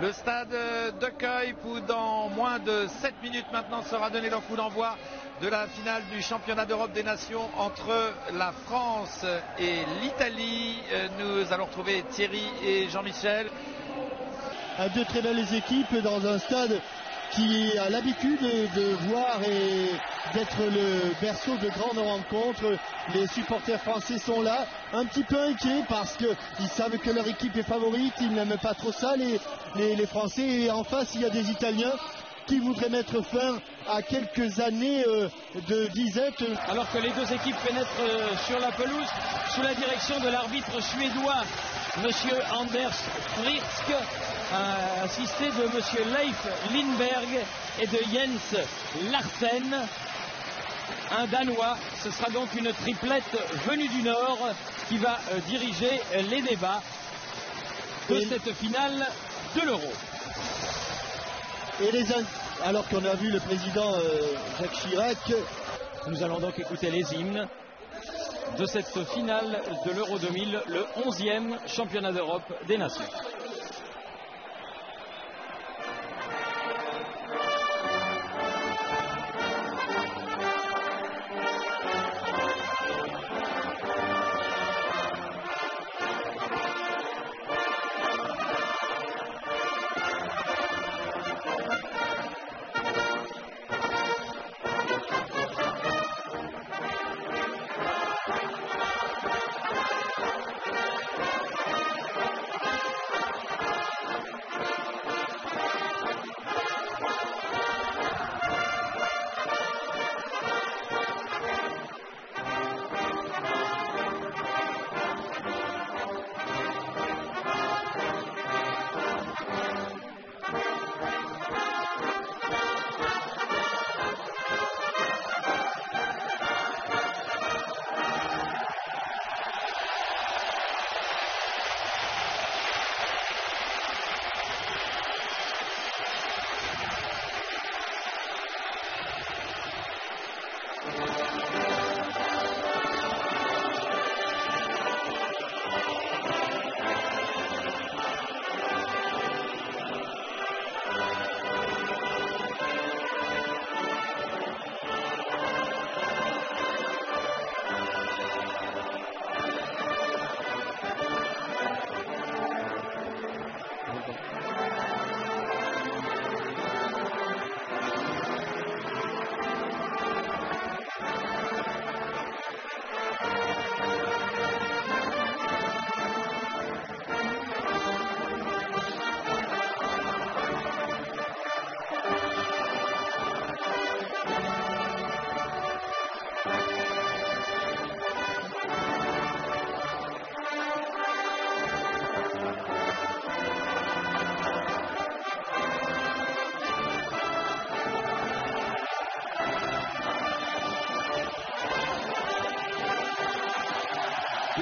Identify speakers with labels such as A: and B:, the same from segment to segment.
A: Le stade de Kuyp où dans moins de 7 minutes maintenant sera donné le coup d'envoi de la finale du championnat d'Europe des Nations entre la France et l'Italie. Nous allons retrouver Thierry et Jean-Michel.
B: Deux très belles équipes dans un stade qui a l'habitude de voir et d'être le berceau de grandes rencontres. Les supporters français sont là, un petit peu inquiets parce qu'ils savent que leur équipe est favorite, ils n'aiment pas trop ça, les Français. Et en face, il y a des Italiens qui voudraient mettre fin à quelques années de disette.
C: Alors que les deux équipes pénètrent sur la pelouse sous la direction de l'arbitre suédois, monsieur Anders Fritzk, assisté de monsieur Leif Lindberg et de Jens Larsen, un Danois. Ce sera donc une triplette venue du Nord qui va diriger les débats de cette finale de l'Euro.
B: Et alors qu'on a vu le président Jacques Chirac,
C: nous allons donc écouter les hymnes de cette finale de l'Euro 2000, le 11e championnat d'Europe des Nations.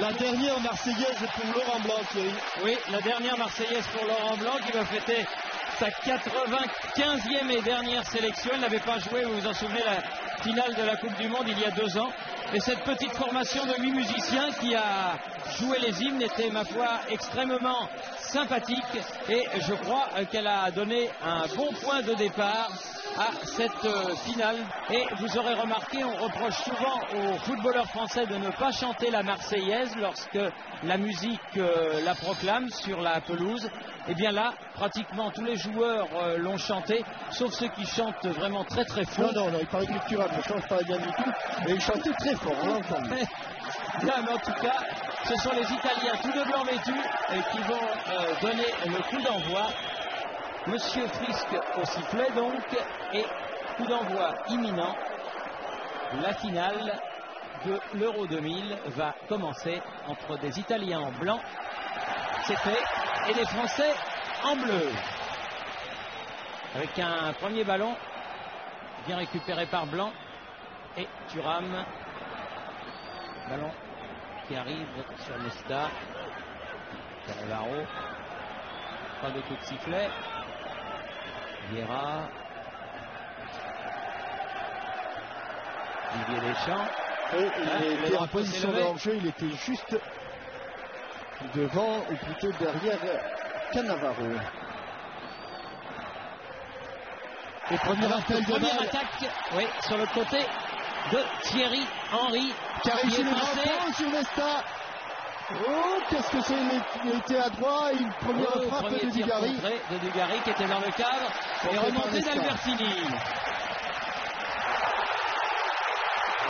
B: La dernière Marseillaise pour Laurent Blanc, Thierry.
C: Oui, la dernière Marseillaise pour Laurent Blanc qui va fêter sa 95e et dernière sélection. Il n'avait pas joué, vous vous en souvenez, la finale de la Coupe du Monde il y a 2 ans. Et cette petite formation de 8 musiciens qui a joué les hymnes était, ma foi, extrêmement sympathique. Et je crois qu'elle a donné un bon point de départ à cette finale. Et vous aurez remarqué, on reproche souvent aux footballeurs français de ne pas chanter la Marseillaise lorsque la musique la proclame sur la pelouse. Et bien là, pratiquement tous les joueurs l'ont chanté, sauf ceux qui chantent vraiment très très fort.
B: Non, il paraît que Thuram ne chante pas bien du tout, mais il chantait très fort, on l'entend.
C: Là, mais en tout cas, ce sont les Italiens tout de blanc vêtus qui vont donner le coup d'envoi. Monsieur Frisk au sifflet donc, et coup d'envoi imminent. La finale de l'Euro 2000 va commencer entre des Italiens en blanc, c'est fait, et des Français en bleu. Avec un premier ballon bien récupéré par Blanc et Thuram. Ballon qui arrive sur Nesta. Cannavaro. Pas de coup de sifflet. Vieira. Didier Deschamps.
B: Il était en position de hors-jeu, il était juste devant, ou plutôt derrière Cannavaro. Et premier appel de
C: première
B: balle.
C: attaque, oui, sur le côté de Thierry Henry.
B: Qui a réussi le
C: passé.
B: grand sur Nesta. Oh, qu'est-ce que c'est, il était à droit, une première frappe
C: premier
B: de
C: tir
B: Dugarry.
C: contré de Dugarry qui était dans le cadre. Et remontée d'Albertini.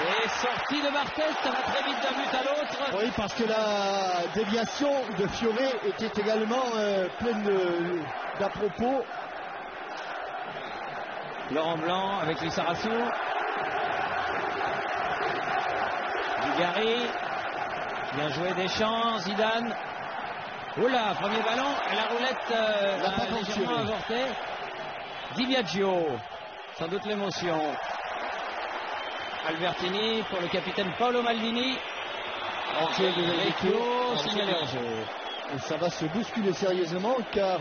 C: Et sortie de Barthez, ça va très vite d'un but à l'autre.
B: Oui, parce que la déviation de Fioré était également pleine d'à-propos.
C: Laurent Blanc avec Lissarassou. Dugarry. Bien joué Deschamps, Zidane. Oula, premier ballon, la roulette a légèrement avorté. Di Biagio, sans doute l'émotion. Albertini pour le capitaine Paolo Maldini.
B: Entrée de
C: Vecchio, signalé en jeu.
B: Et ça va se bousculer sérieusement car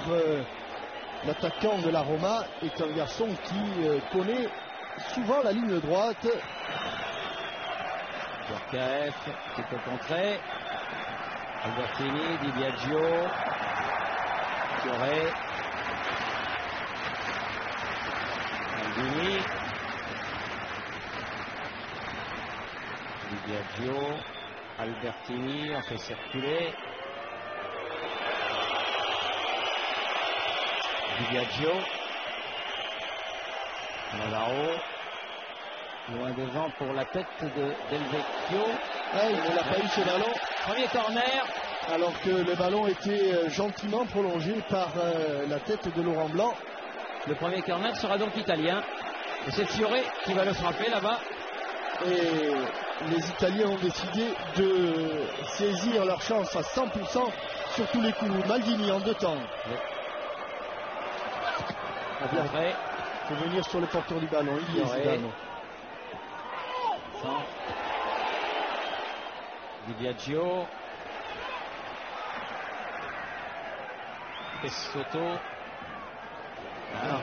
B: l'attaquant de la Roma est un garçon qui connaît souvent la ligne droite.
C: Djorkaeff qui peut contrer. Albertini, Di Biagio, Fioré, Maldini, Di Biagio, Albertini, on fait circuler. Di Biagio, Navarro. Loin devant pour la tête de Del Vecchio.
B: Il ne l'a pas eu ce ballon.
C: Premier corner.
B: Alors que le ballon était gentiment prolongé par la tête de Laurent Blanc.
C: Le premier corner sera donc italien. Et c'est Fioré qui va le frapper là-bas.
B: Et les Italiens ont décidé de saisir leur chance à 100% sur tous les coups. Maldini en deux temps.
C: Oui.
B: Bien vrai. Il faut venir sur le porteur du ballon. Il y est Zidane.
C: Di Biagio. Pessotto.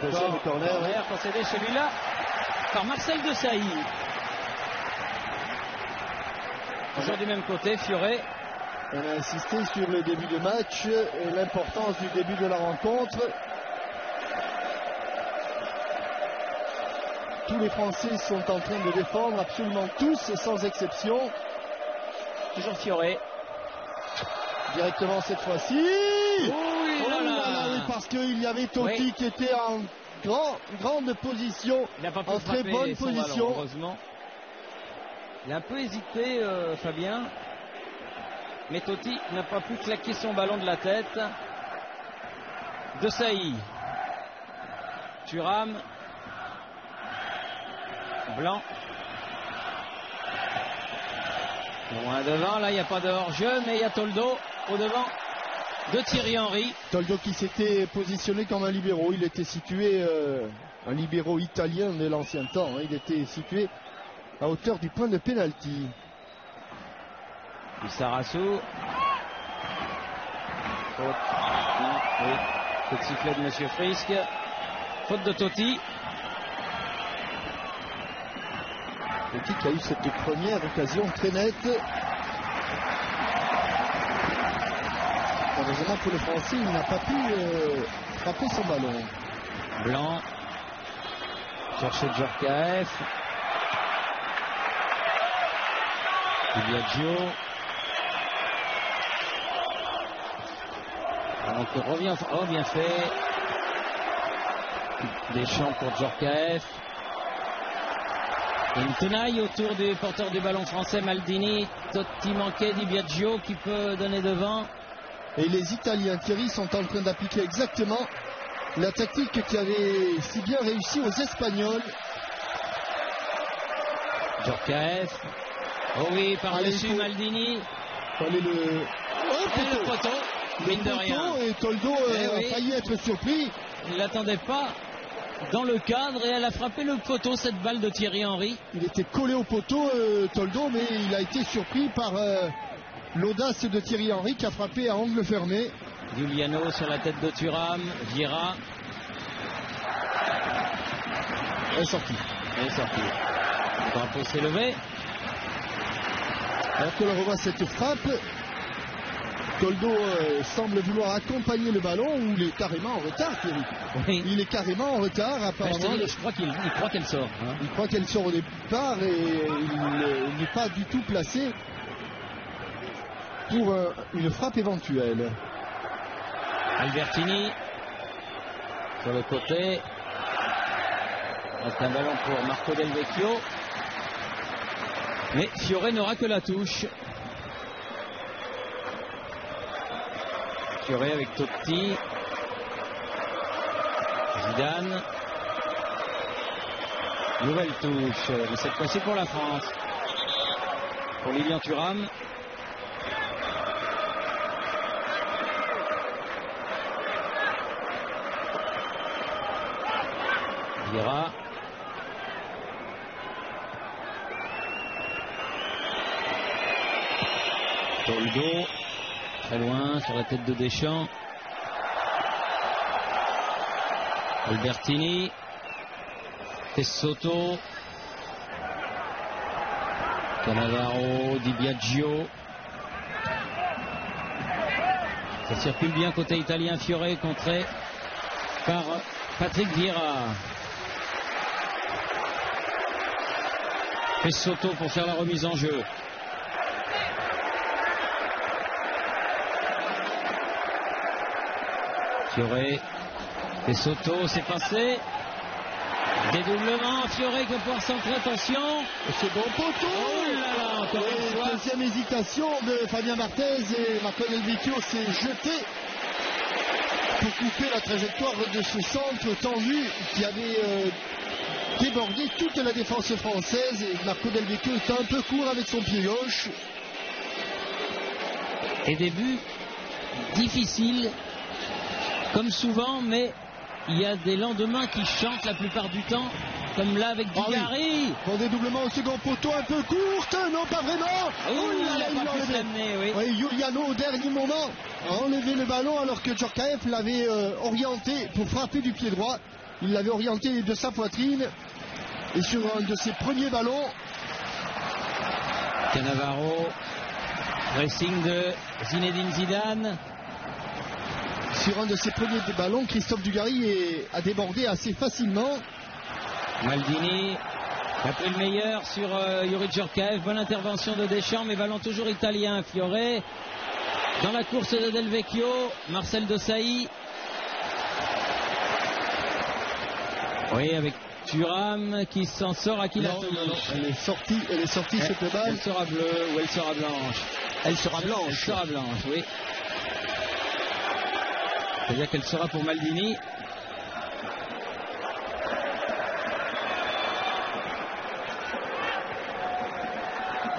B: Deuxième corner.
C: Concédé celui-là par Marcel Desailly. Toujours du même côté, Fioré.
B: On a insisté sur le début de match et l'importance du début de la rencontre. Tous les Français sont en train de défendre, absolument tous, sans exception.
C: Toujours Fioré.
B: Directement cette fois-ci. Oui, parce qu'il y avait Totti qui était en grande position, en très bonne position.
C: Ballon, heureusement. Il a un peu hésité, Fabien. Mais Totti n'a pas pu claquer son ballon de la tête. Desailly. Thuram. Blanc. Loin devant, là il n'y a pas de hors-jeu, mais il y a Toldo au devant de Thierry Henry.
B: Toldo qui s'était positionné comme un libéro. Il était situé, un libéro italien de l'ancien temps. Il était situé à hauteur du point de pénalty.
C: Lissarassou. Faute. Oui. Coup de sifflet de M. Frisk. Faute de Totti.
B: Totti qui a eu cette première occasion très nette. Heureusement pour le Français, il n'a pas pu frapper son ballon.
C: Blanc. Chercher Djorkaeff. Di Biagio. Donc revient, oh bien fait. Deschamps pour Djorkaeff. Une tenaille autour du porteur du ballon français Maldini. Totti manqué, Di Biagio qui peut donner devant.
B: Et les Italiens, Thierry, sont en train d'appliquer exactement la tactique qui avait si bien réussi aux Espagnols.
C: Djorkaeff. Oh oui, par-dessus Maldini.
B: Allez,
C: le poteau. Mine de rien.
B: Et Toldo a failli être surpris.
C: Il ne l'attendait pas dans le cadre et elle a frappé le poteau, cette balle de Thierry Henry.
B: Il était collé au poteau, Toldo, mais il a été surpris par l'audace de Thierry Henry qui a frappé à angle fermé.
C: Giuliano sur la tête de Thuram. Vieira.
B: Elle est sortie.
C: Le drapeau s'est levé.
B: Alors que l'on revoit cette frappe Toldo semble vouloir accompagner le ballon ou il est carrément en retard, Thierry.
C: Oui.
B: Il est carrément en retard, apparemment.
C: Je crois qu'il croit qu'elle sort. Hein.
B: Il croit qu'elle sort au départ et il n'est pas du tout placé pour une frappe éventuelle.
C: Albertini sur le côté. C'est un ballon pour Marco Del Vecchio. Mais Fiore n'aura que la touche. Fiore avec Totti. Zidane. Nouvelle touche, mais cette fois-ci pour la France. Pour Lilian Thuram. Vieira. Toldo. Très loin sur la tête de Deschamps. Albertini. Pessotto. Cannavaro. Di Biagio. Ça circule bien côté italien. Fiore contré par Patrick Vieira. Pessotto pour faire la remise en jeu. Fiore, Pessotto, c'est passé. Dédoublement, Fiore qui va pouvoir centrer, attention.
B: C'est bon poteau.
C: Oh là là, encore une fois.
B: Deuxième hésitation de Fabien Barthez et Marco Del Vecchio s'est jeté pour couper la trajectoire de ce centre tendu qui avait débordé toute la défense française. Et Marco Del Vecchio était un peu court avec son pied gauche.
C: Et début difficile. Comme souvent, mais il y a des lendemains qui chantent la plupart du temps, comme là avec Dugarry.
B: Oui. Bon dédoublement au second poteau, un peu courte, non pas vraiment.
C: Oh là là, il a pas pu l'amener, oui.
B: Oui, Giuliano au dernier moment a enlevé le ballon alors que Djorkaeff l'avait orienté pour frapper du pied droit. Il l'avait orienté de sa poitrine et sur un de ses premiers ballons.
C: Cannavaro, pressing de Zinedine Zidane.
B: Sur un de ses premiers ballons, Christophe Dugarry a débordé assez facilement.
C: Maldini a pris le meilleur sur Youri Djorkaeff. Bonne intervention de Deschamps, mais ballon toujours italien. Fiore dans la course de Del Vecchio. Marcel Desailly. Oui, avec Thuram qui s'en sort, à qui la touche.
B: Non. Elle est sortie cette balle.
C: Elle sera bleue ou elle sera blanche?
B: Elle sera blanche.
C: Elle sera blanche, oui. C'est-à-dire qu'elle sera pour Maldini.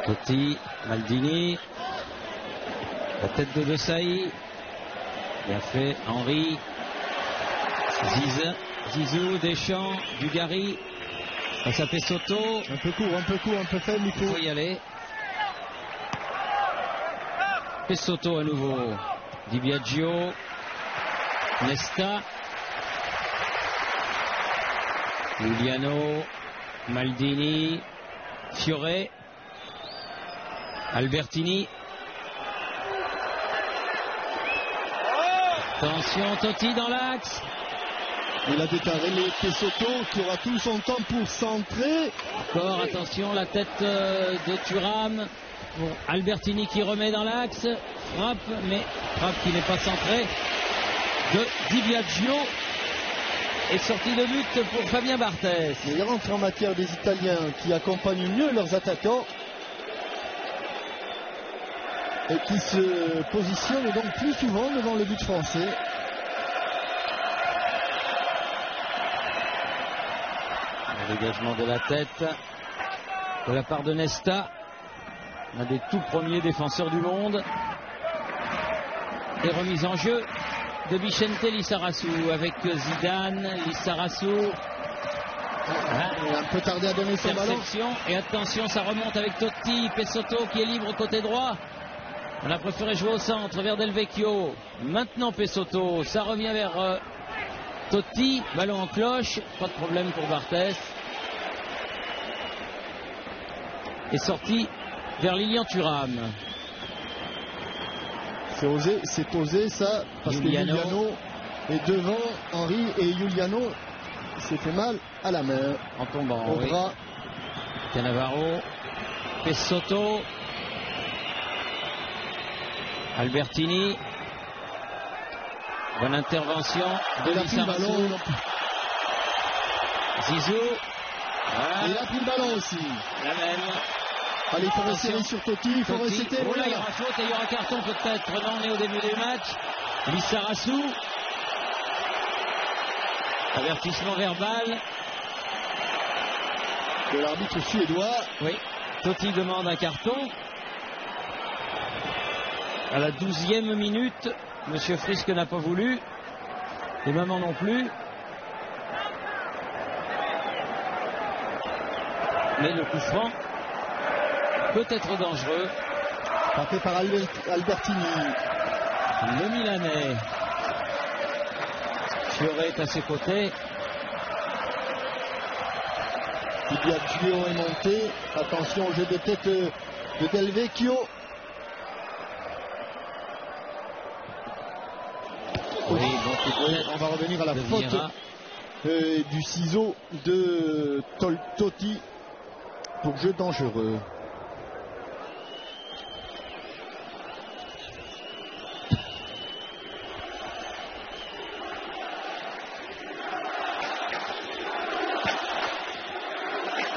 C: Totti, Maldini. La tête de Desailly. Bien fait, Henry. Zizou, Deschamps, Dugarry. Ça à Pessotto.
B: Un peu court, un peu faible, il
C: faut y aller. Pessotto à nouveau. Di Biagio. Nesta, Giuliano, Maldini, Fiore, Albertini. Attention, Totti dans l'axe.
B: Il a déclaré les Pessotto qui aura tout son temps pour centrer.
C: Encore, attention, la tête de Thuram. Bon, Albertini qui remet dans l'axe. Frappe, mais frappe qui n'est pas centrée. De Di Biagio est sorti de but pour Fabien Barthez.
B: Il rentre en matière des Italiens qui accompagnent mieux leurs attaquants et qui se positionnent donc plus souvent devant le but français.
C: Un dégagement de la tête de la part de Nesta, l'un des tout premiers défenseurs du monde. Et remise en jeu de Vicente Lizarazu avec Zidane, Lizarazu.
B: Il a un peu tardé à donner son ballon.
C: Et attention, ça remonte avec Totti, Pessotto qui est libre côté droit. On a préféré jouer au centre vers Del Vecchio. Maintenant Pessotto, ça revient vers Totti. Ballon en cloche, pas de problème pour Barthez. Et sorti vers Lilian Thuram.
B: C'est osé ça, parce que Giuliano est devant Henry et Giuliano s'est fait mal à la main.
C: En tombant,
B: au bras.
C: Cannavaro, Pessotto, Albertini. Bonne intervention de Lissarazu. Zizou. Voilà.
B: Et il a pris le ballon aussi.
C: La même.
B: Allez, il faut resserrer sur Totti, il faut rester.
C: Oh là, il y aura faute et il y aura carton peut-être. Non, on est au début du match. Lissarazu. Avertissement verbal.
B: De l'arbitre suédois.
C: Oui. Totti demande un carton. À la 12e minute, Monsieur Friske n'a pas voulu. Et maman non plus. Mais le coup franc peut être dangereux.
B: Frappé par Albertini.
C: Le Milanais. Fiore est à ses côtés.
B: Biagio est monté. Attention au jeu de tête de Del Vecchio.
C: Oui, donc
B: on va revenir à la faute du ciseau de Totti pour jeu dangereux.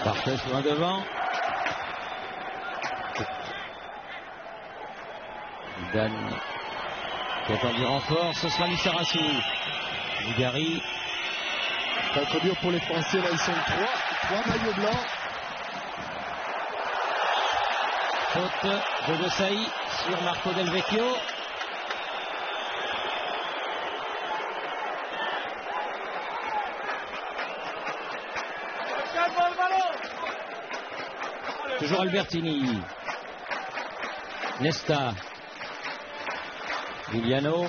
C: Barthez loin devant. Dan qui attend du renfort, ce sera Lissarazu. Ligari.
B: Ça va être dur pour les Français, là ils sont trois maillots blancs.
C: Faute de Desailly sur Marco Del Vecchio. Toujours Albertini. Nesta. Giuliano.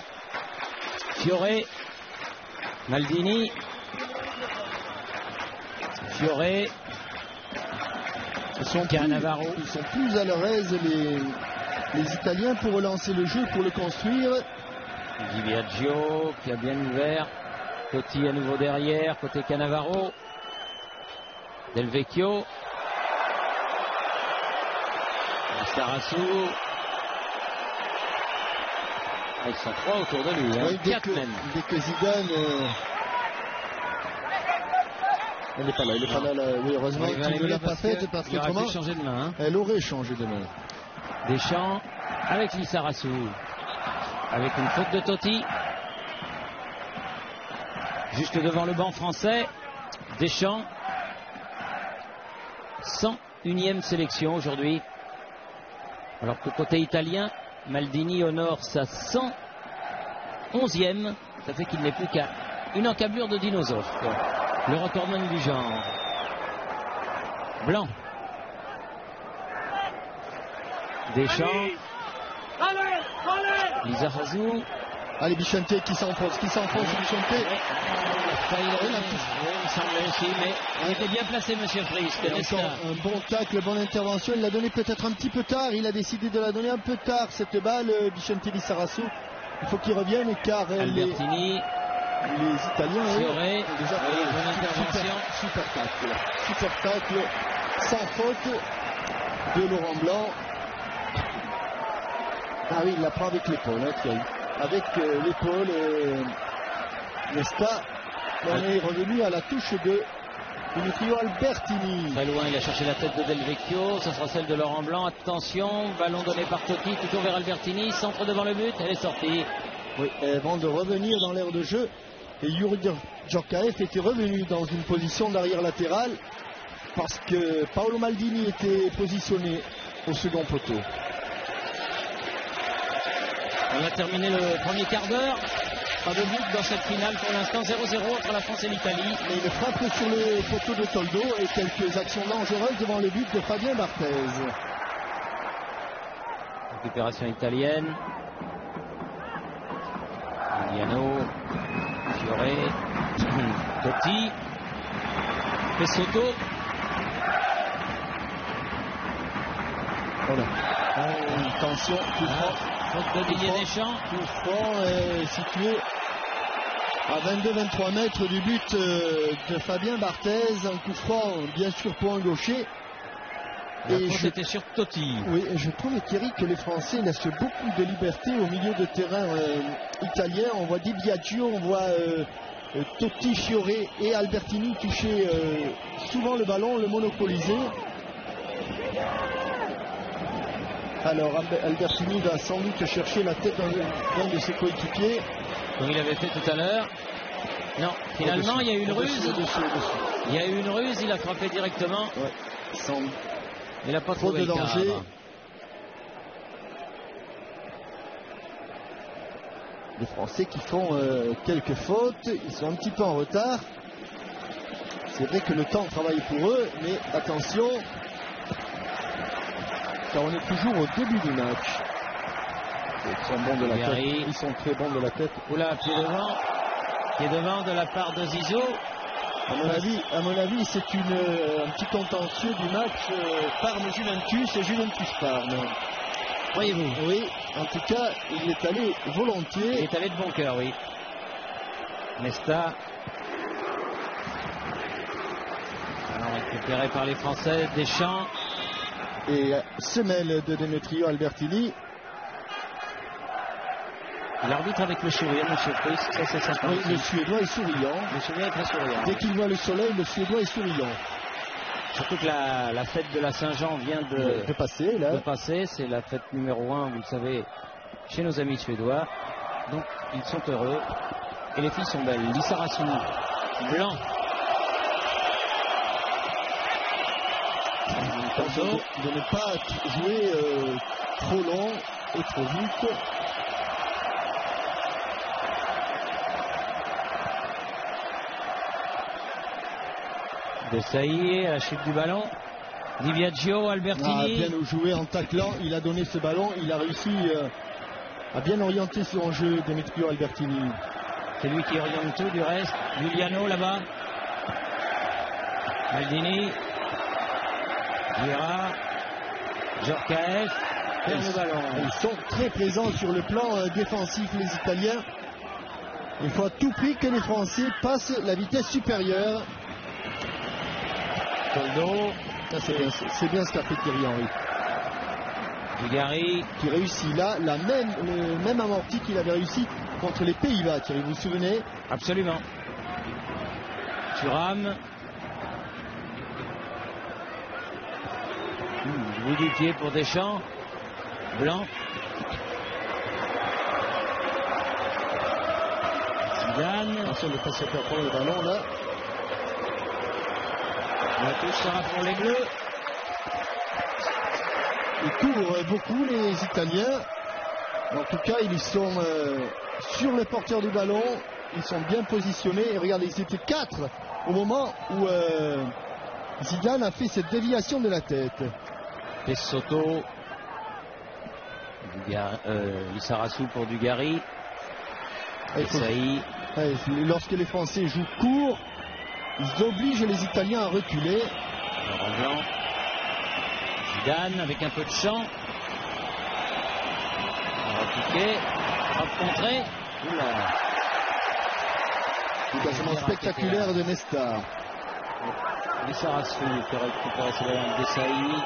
C: Fiore. Maldini. Fiore. Cannavaro.
B: Ils sont plus à leur aise les Italiens pour relancer le jeu, pour le construire.
C: Di Biagio qui a bien ouvert. Totti à nouveau derrière, côté Cannavaro. Del Vecchio. Lissarazu. Ils sont trois autour de lui, hein.
B: Oui,
C: Quatre même.
B: Dès que Zidane... Elle n'est pas là, oui, heureusement qu'il ne l'a pas faite parce qu'autrement elle aurait changé de main.
C: Deschamps avec Lissarazu. Avec une faute de Totti. Juste devant le banc français. Deschamps. 101e sélection aujourd'hui. Alors que côté italien, Maldini honore sa 111e. Ça fait qu'il n'est plus qu'à une encablure de dinosaure. Le recordman du genre. Blanc. Deschamps. Lissarazu.
B: Allez, Bichente qui s'enfonce, Bichente.
C: Il semblait aussi, mais il était bien placé, Monsieur Friske.
B: Un bon tacle, bonne intervention. Il l'a donné peut-être un petit peu tard. Il a décidé de la donner un peu tard, cette balle, Bichente Lissarazu. Il faut qu'il revienne car
C: Albertini.
B: Les Italiens
C: ont déjà
B: fait une intervention. Super tacle, sans faute de Laurent Blanc. Ah oui, il la prend avec l'épaule, avec l'épaule. Nesta. On est revenu à la touche de Dimitrio Albertini.
C: Très loin, il a cherché la tête de Del Vecchio. Ce sera celle de Laurent Blanc. Attention, ballon donné par Totti, toujours vers Albertini. Centre devant le but, elle est sortie.
B: Oui, avant de revenir dans l'aire de jeu. Et Yuri Djorkaeff était revenu dans une position d'arrière latérale parce que Paolo Maldini était positionné au second poteau.
C: On a terminé le premier quart d'heure. Pas de but dans cette finale pour l'instant, 0-0 entre la France et l'Italie.
B: Mais une frappe sur le poteau de Toldo et quelques actions dangereuses devant le but de Fabien Barthez.
C: Récupération italienne. Giuliano, Fiore, Totti, Pessotto.
B: Voilà. Attention, coup franc.
C: Faute de Didier Deschamps.
B: Coup franc situé à 22-23 mètres du but de Fabien Barthez. Un coup franc, bien sûr, pour un gaucher.
C: La faute était sur Totti.
B: Oui, et je trouve, Thierry, que les Français laissent beaucoup de liberté au milieu de terrain italien. On voit Di Biagio, on voit Totti, Fioré et Albertini toucher souvent le ballon, le monopoliser. Alors Albertini va sans doute chercher la tête d'un de ses coéquipiers.
C: Comme il avait fait tout à l'heure. Non, finalement il y a eu une ruse. Il y a eu une ruse, il a frappé directement.
B: Ouais, sans...
C: Il n'a pas trouvé
B: de danger. Les Français qui font quelques fautes, ils sont un petit peu en retard. C'est vrai que le temps travaille pour eux, mais attention, car on est toujours au début du match. Ils sont bons de la tête. Ils sont très bons de la tête.
C: Oula, pied devant de la part de Zizou.
B: À mon avis, c'est un petit contentieux du match Parme-Juventus et Juventus-Parme.
C: Voyez-vous?
B: Oui, en tout cas, il est allé volontiers.
C: Il est allé de bon cœur, oui. Nesta. Alors récupéré par les Français, Deschamps.
B: Et semelle de Demetrio Albertini.
C: L'arbitre avec le sourire, monsieur Price, ça c'est sympa.
B: Oui, le Suédois est souriant.
C: Le Suédois est très souriant.
B: Dès qu'il voit le soleil, le Suédois est souriant.
C: Surtout que la fête de la Saint-Jean vient de
B: passer. Là.
C: De passer, c'est la fête numéro 1, vous le savez, chez nos amis suédois. Donc ils sont heureux. Et les filles sont belles. Lisa Rassou, blanc.
B: De ne pas jouer trop long et trop vite.
C: Desailly à la chute du ballon. Di Biagio, Albertini.
B: Bien joué en taclant, il a donné ce ballon, il a réussi à bien orienter son jeu, Demetrio Albertini.
C: C'est lui qui oriente tout du reste. Giuliano là-bas. Maldini. Vieira. Djorkaeff perd le ballon.
B: Ils sont très présents sur le plan défensif, les Italiens. Il faut à tout prix que les Français passent la vitesse supérieure.
C: Toldo.
B: C'est bien ce qu'a fait Thierry Henry.
C: Dugarry.
B: Qui réussit là le même amorti qu'il avait réussi contre les Pays-Bas, Thierry, vous vous souvenez?
C: Absolument. Thuram. Bout du pied pour Deschamps. Blanc. Zidane.
B: Attention, le passeur prend le ballon là.
C: La touche sera pour les Bleus.
B: Ils courent beaucoup, les Italiens. En tout cas, ils sont sur le porteur du ballon. Ils sont bien positionnés. Et regardez, ils étaient 4 au moment où Zidane a fait cette déviation de la tête.
C: Pessotto. Lissarassou pour Dugarry.
B: Lorsque les Français jouent court, ils obligent les Italiens à reculer.
C: Blanc. Zidane avec un peu de champ. Repiqué. Rencontré.
B: Déplacement spectaculaire de Nesta.
C: Lissarassou qui récupère ce ballon de Desailly.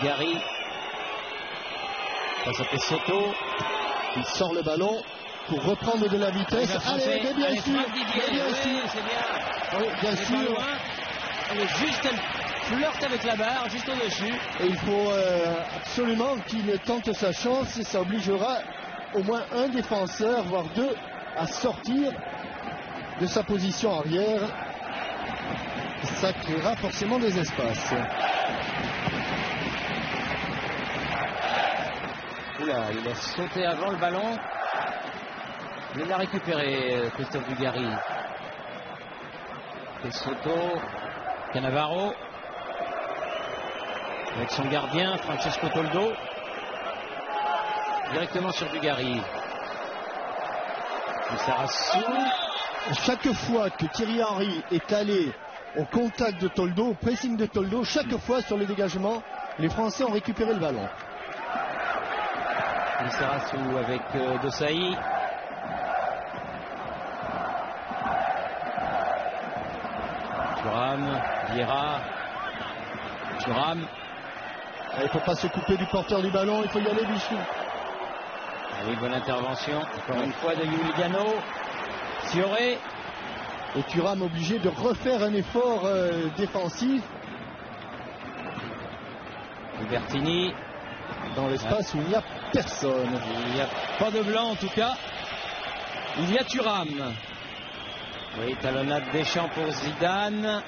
C: Dugarry. Ça s'appelle Soto.
B: Il sort le ballon pour reprendre de la vitesse. Allez, bien sûr.
C: C'est bien.
B: Oui, bien sûr.
C: Elle est juste, elle flirte avec la barre, juste au-dessus.
B: Et il faut absolument qu'il tente sa chance. Et ça obligera au moins un défenseur, voire deux, à sortir de sa position arrière. Ça créera forcément des espaces.
C: Oula, il a sauté avant le ballon. Mais il l'a récupéré, Christophe Dugarry. Pessotto, Cannavaro. Avec son gardien, Francesco Toldo. Directement sur Dugarry. Lissarassou.
B: Chaque fois que Thierry Henry est allé au contact de Toldo, au pressing de Toldo, chaque fois sur le dégagement, les Français ont récupéré le ballon.
C: Lissarassou avec Desailly. Thuram, Vieira. Thuram.
B: Il ne faut pas se couper du porteur du ballon, il faut y aller, Bichou.
C: Oui, bonne intervention, encore une fois de Giuliano. Fioré.
B: Et Thuram obligé de refaire un effort défensif.
C: Albertini.
B: Dans l'espace où il n'y a personne.
C: Il n'y a pas de blanc en tout cas. Il y a Thuram. Oui, talonnade Deschamps pour Zidane.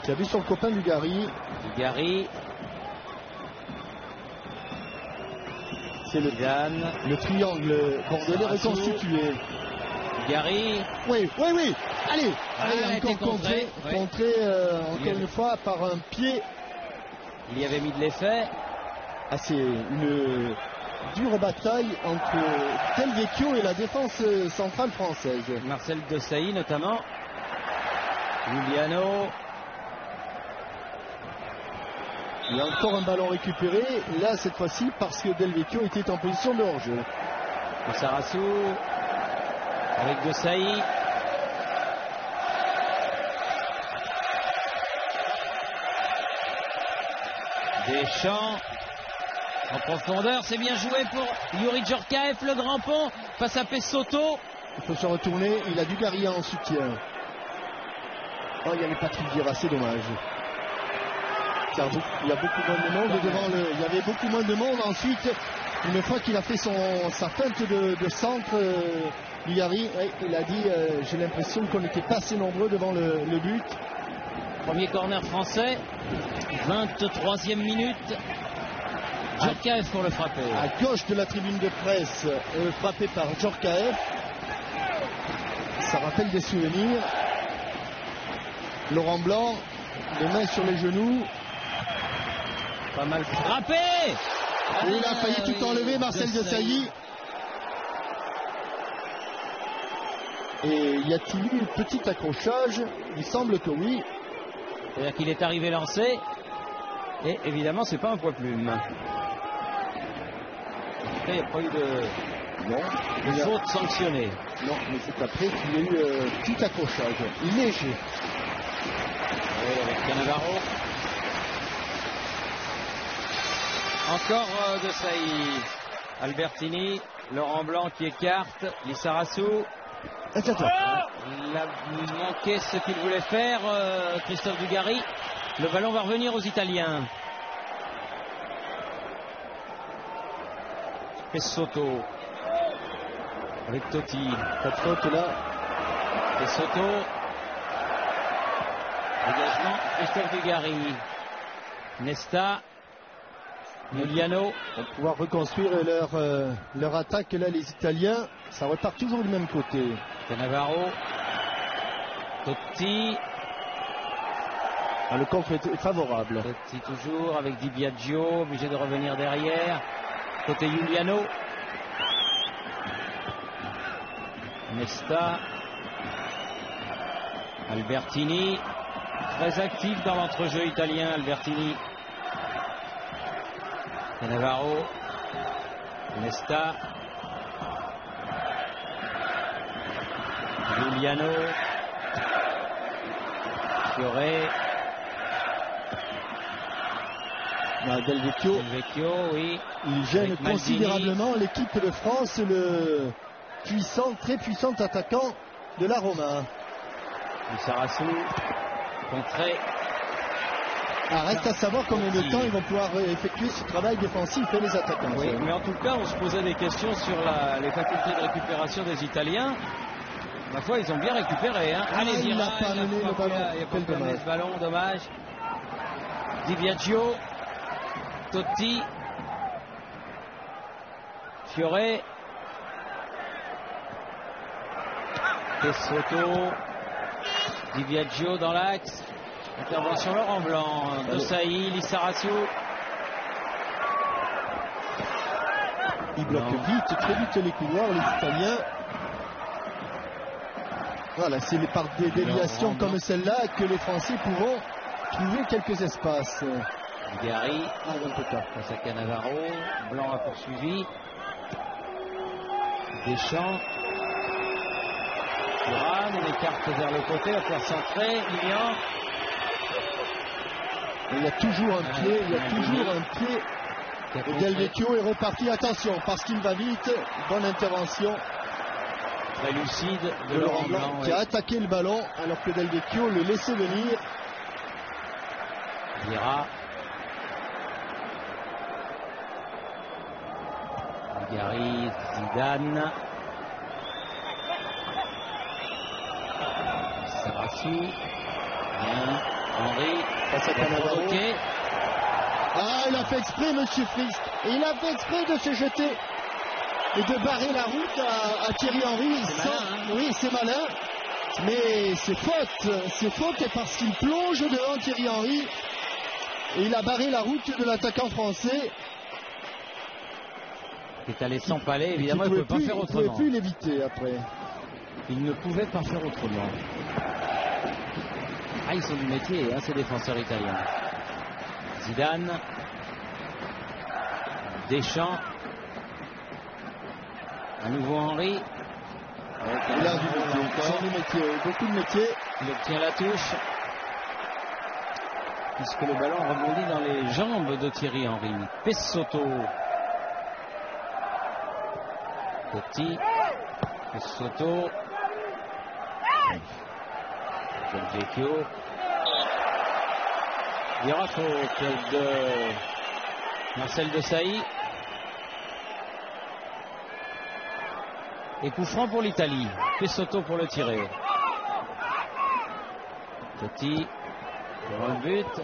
B: Qui a vu son copain Dugarry.
C: Dugarry.
B: C'est le triangle bordelais reconstitué.
C: Dugarry.
B: Oui. Allez, encore contré encore une fois par un pied.
C: Il y avait mis de l'effet.
B: C'est une dure bataille entre Del Vecchio et la défense centrale française.
C: Marcel Desailly notamment. Giuliano.
B: Il y a encore un ballon récupéré, là cette fois-ci parce que Del Vecchio était en position de hors-jeu.
C: Lissarassou avec Desailly. Deschamps en profondeur, c'est bien joué pour Youri Djorkaeff, le grand pont face à Pessotto.
B: Il faut se retourner, il a Dugarry en soutien. Oh, il y avait Patrick Vieira, c'est dommage. Il y a beaucoup moins de monde devant le. Il y avait beaucoup moins de monde ensuite. Une fois qu'il a fait sa feinte de centre, Dugarry, il a dit j'ai l'impression qu'on n'était pas assez nombreux devant le but.
C: Premier corner français, 23e minute. Djorkaeff pour le frapper.
B: À gauche de la tribune de presse, frappé par Djorkaeff. Ça rappelle des souvenirs. Laurent Blanc, les mains sur les genoux.
C: Pas mal frappé.
B: Et il a failli tout enlever, Marcel Desailly. Et y a-t-il eu un petit accrochage? Il semble que oui.
C: C'est-à-dire qu'il est arrivé lancé. Et évidemment, c'est pas un poids plume. Il n'y a pas eu de faute sanctionnée.
B: Non, mais c'est après qu'il y a eu un petit accrochage. Léger.
C: Oui, avec Cannavaro. Encore Desailly. Albertini. Laurent Blanc qui écarte. Lissarassou.
B: Attends.
C: Il a manqué ce qu'il voulait faire, Christophe Dugarry. Le ballon va revenir aux Italiens. Pessotto avec Totti.
B: Pas de faute là.
C: Pessotto. Dégagement, Christophe Dugarry. Nesta. Giuliano.
B: Pour pouvoir reconstruire leur attaque là, les Italiens. Ça repart toujours du même côté.
C: Cannavaro. Totti.
B: Le contre est favorable.
C: Totti toujours avec Di Biagio, obligé de revenir derrière. Côté Giuliano. Nesta. Albertini. Très actif dans l'entrejeu italien, Albertini. Cannavaro. Nesta. Giuliano. Fioré.
B: Del Vecchio,
C: oui.
B: Il gêne considérablement l'équipe de France, le très puissant attaquant de la Roma.
C: Lissarassou, contré.
B: Reste à savoir combien de temps ils vont pouvoir effectuer ce travail défensif et les attaquants.
C: Oui, mais en tout cas, on se posait des questions sur les facultés de récupération des Italiens. Ma foi, ils ont bien récupéré. Hein.
B: Il n'a pas mené le ballon.
C: Il n'a pas mené ce ballon, dommage. Di Biagio. Totti. Fioré. Pessotto. Di Biagio dans l'axe. Intervention Laurent Blanc. Desailly, Lissarassou.
B: Ils bloquent très vite les couloirs, les Italiens. Voilà, c'est par des déviations comme celle-là que les Français pourront trouver quelques espaces.
C: Dugarry, face à Cannavaro. Blanc a poursuivi. Deschamps. Thuram, il écarte vers le côté, va faire centrer. Lilian.
B: Il y a toujours un pied, il y a toujours un pied. Et Del Vecchio est reparti. Attention, parce qu'il va vite. Bonne intervention.
C: Très lucide
B: de Laurent Blanc, qui a attaqué le ballon alors que Del Vecchio le laissait venir.
C: Vieira. Dugarry, Zidane. Sarassou. Bien. Henry.
B: Face à Cannavaro.
C: Ah,
B: il a fait exprès, monsieur Fritz. Et il a fait exprès de se jeter et de barrer la route à Thierry Henry.
C: C'est malin, hein.
B: Oui, c'est malin. Mais c'est faute. C'est faute parce qu'il plonge devant Thierry Henry. Et il a barré la route de l'attaquant français.
C: Il est allé s'empaler, évidemment, il ne pouvait pas faire autrement.
B: Il ne pouvait plus l'éviter après.
C: Il ne pouvait pas faire autrement. Ah, ils sont du métier, hein, ces défenseurs italiens. Zidane. Deschamps. À nouveau Henry.
B: Il a du métier, beaucoup de métier.
C: Il obtient la touche. Puisque le ballon rebondit dans les jambes de Thierry Henry. Pessotto. Petit. Pessotto. Del Vecchio. Il y aura faute de Marcel Desailly. Et coup franc pour l'Italie. Pessotto pour le tirer. Petit. Pour un but.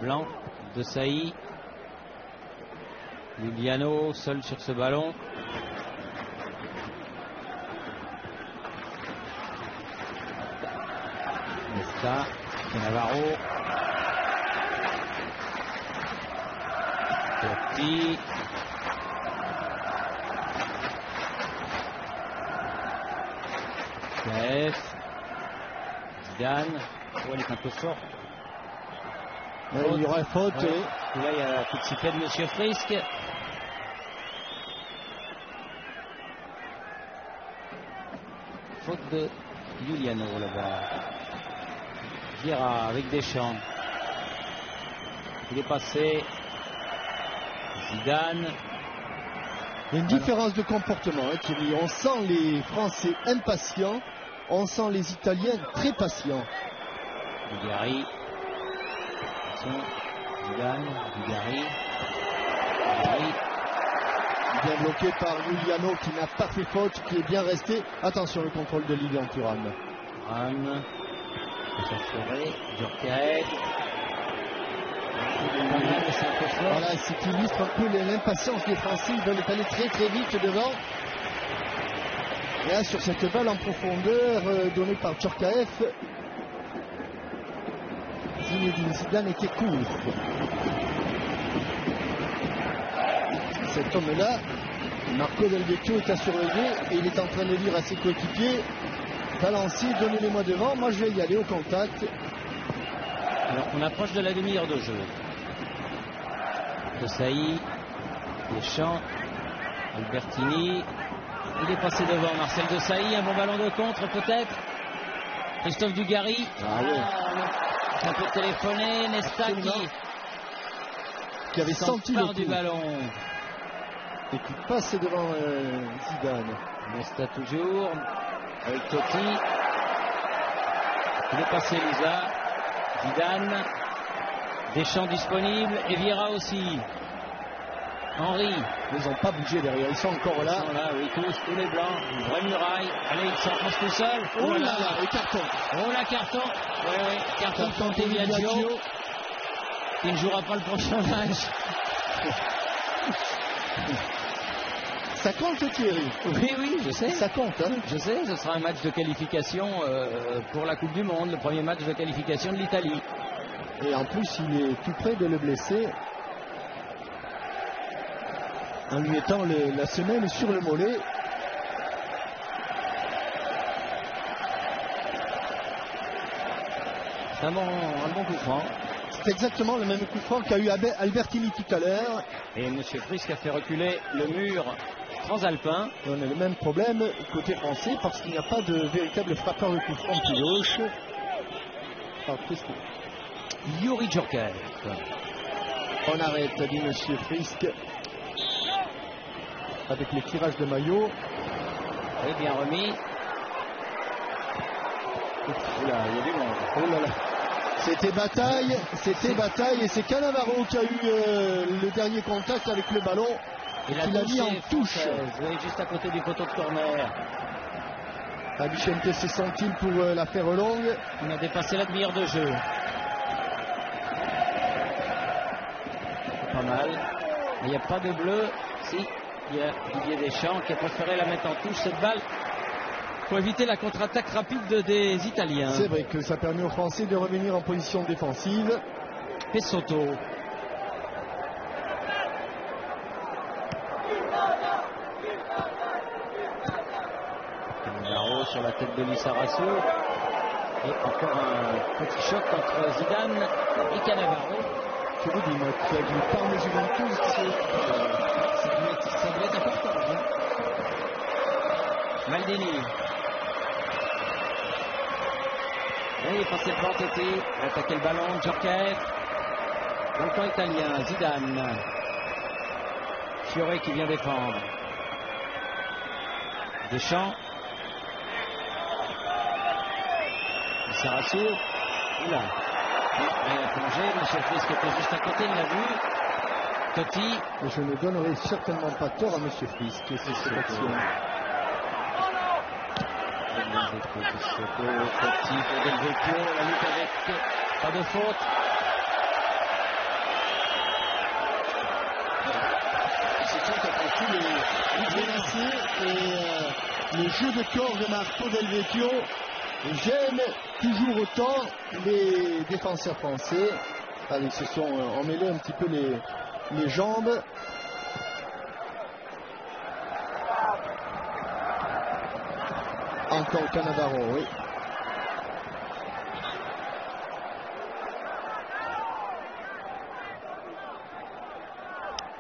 C: Blanc. Desailly. Liliano seul sur ce ballon. Nesta. Cannavaro. Petit. KF. Zidane. Oh, elle est un peu forte.
B: Il y aura faute.
C: Ouais. Et là, il y a un coup de sifflet de Monsieur Frisk. Faute de Giuliano là-bas. Vieira avec Deschamps. Il est passé. Zidane.
B: Il y a une différence de comportement, hein, Thierry. On sent les Français impatients, on sent les Italiens très patients.
C: Dugarry. Zidane. Dugarry.
B: Bien bloqué par Giuliano qui n'a pas fait faute, qui est bien resté. Attention, le contrôle de Lilian Thuram.
C: Thuram. Djorkaeff.
B: Voilà, c'est illustre un peu l'impatience des Français. Ils veulent aller très très vite devant. Et là, sur cette balle en profondeur donnée par Djorkaeff, Zinedine Zidane était court. Cet homme-là, Marco Del Vecchio, est à surveiller et il est en train de dire à ses coéquipiers: balancez, donnez-les-moi devant, moi je vais y aller au contact.
C: Alors on approche de la demi-heure de jeu. Desailly, Deschamps, Albertini. Il est passé devant Marcel Desailly, un bon ballon de contre peut-être. Christophe Dugarry.
B: Ah oui.
C: Un peu téléphoné, Nesta
B: qui avait senti le coup
C: du ballon.
B: Et qui passe devant Zidane.
C: Nesta toujours, avec Totti. Il est passé Lisa. Zidane. Deschamps disponible et Vieira aussi. Henry.
B: Ils n'ont pas bougé derrière, ils sont encore là.
C: Ils sont là, oui, tous les blancs. Une vraie muraille. Allez, il s'enfonce tout seul.
B: Oh là là, et carton.
C: Oh là, carton. Oui, carton de Viaggio. Il ne jouera pas le prochain match.
B: Ça compte, Thierry.
C: Oui, je sais.
B: Ça compte, hein.
C: Je sais, ce sera un match de qualification pour la Coupe du Monde, le premier match de qualification de l'Italie.
B: Et en plus, il est tout près de le blesser. En lui étant la semelle sur le mollet.
C: C'est un bon coup franc.
B: C'est exactement le même coup franc qu'a eu Albertini tout à l'heure.
C: Et M. Frisk a fait reculer le mur transalpin.
B: Et on a le même problème côté français parce qu'il n'y a pas de véritable frappeur de coup franc pied gauche.
C: Youri Djorkaeff.
B: On arrête, dit M. Frisk. Avec les tirages de maillot.
C: Et bien remis.
B: Oula, il y a du monde. Oh là là. C'était bataille et c'est Cannavaro qui a eu le dernier contact avec le ballon et qui l'a mis en touche.
C: Oui, juste à côté du poteau de corner.
B: Vicente se sent-il pour la faire longue.
C: On a dépassé la demi-heure de jeu. Pas mal. Il n'y a pas de bleu. Si, il y a Didier Deschamps qui a préféré la mettre en touche cette balle. Pour éviter la contre-attaque rapide des Italiens.
B: C'est vrai que ça permet aux Français de revenir en position défensive.
C: Pesotto. Cannavaro sur la tête de Lissarasso. Et encore un petit choc entre Zidane et Cannavaro.
B: Je vous dis, moi, qui a du temps mesuré tout,
C: ça doit être important. Hein. Maldini. Et il est passé devant Tété, il a attaqué le ballon, Djorkaeff. Dans le camp italien, Zidane. Fiore qui vient défendre. Deschamps. Sarasso. Oula. Il a plongé, M. Frisk était juste à côté, il l'a vu. Totti.
B: Et je ne donnerai certainement pas tort à M. Frisk, c'est cette action.
C: Totti pour Del Vecchio, la lutte avec pas de faute.
B: C'est sûr qu'après tout les menacés et le jeu de corps de Marco Del Vecchio gêne toujours autant les défenseurs français. Allez, ils se sont emmêlés un petit peu les jambes. Encore Cannavaro, oui.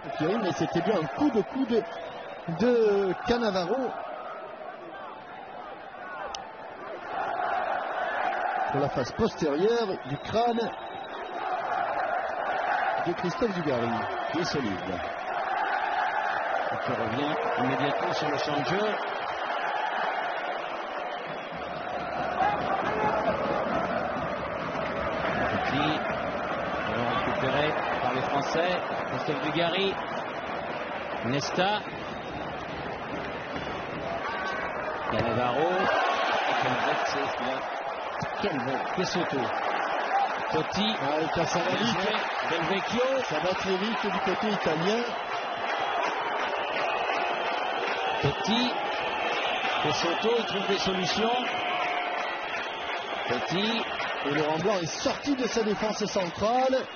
B: Ok, mais c'était bien un coup de Cannavaro. Pour la face postérieure du crâne de Christophe Dugarry, qui est solide.
C: Et qui revient immédiatement sur le champ de jeu. Récupéré par les Français. Christophe Dugarry. Nesta. Cannavaro. Quel vote, Pesotto. Totti.
B: Ça va vite.
C: Del Vecchio.
B: Ça va très vite du côté italien.
C: Totti. Pesotto, il trouve des solutions. Totti.
B: Et Laurent Blanc est sorti de sa défense centrale.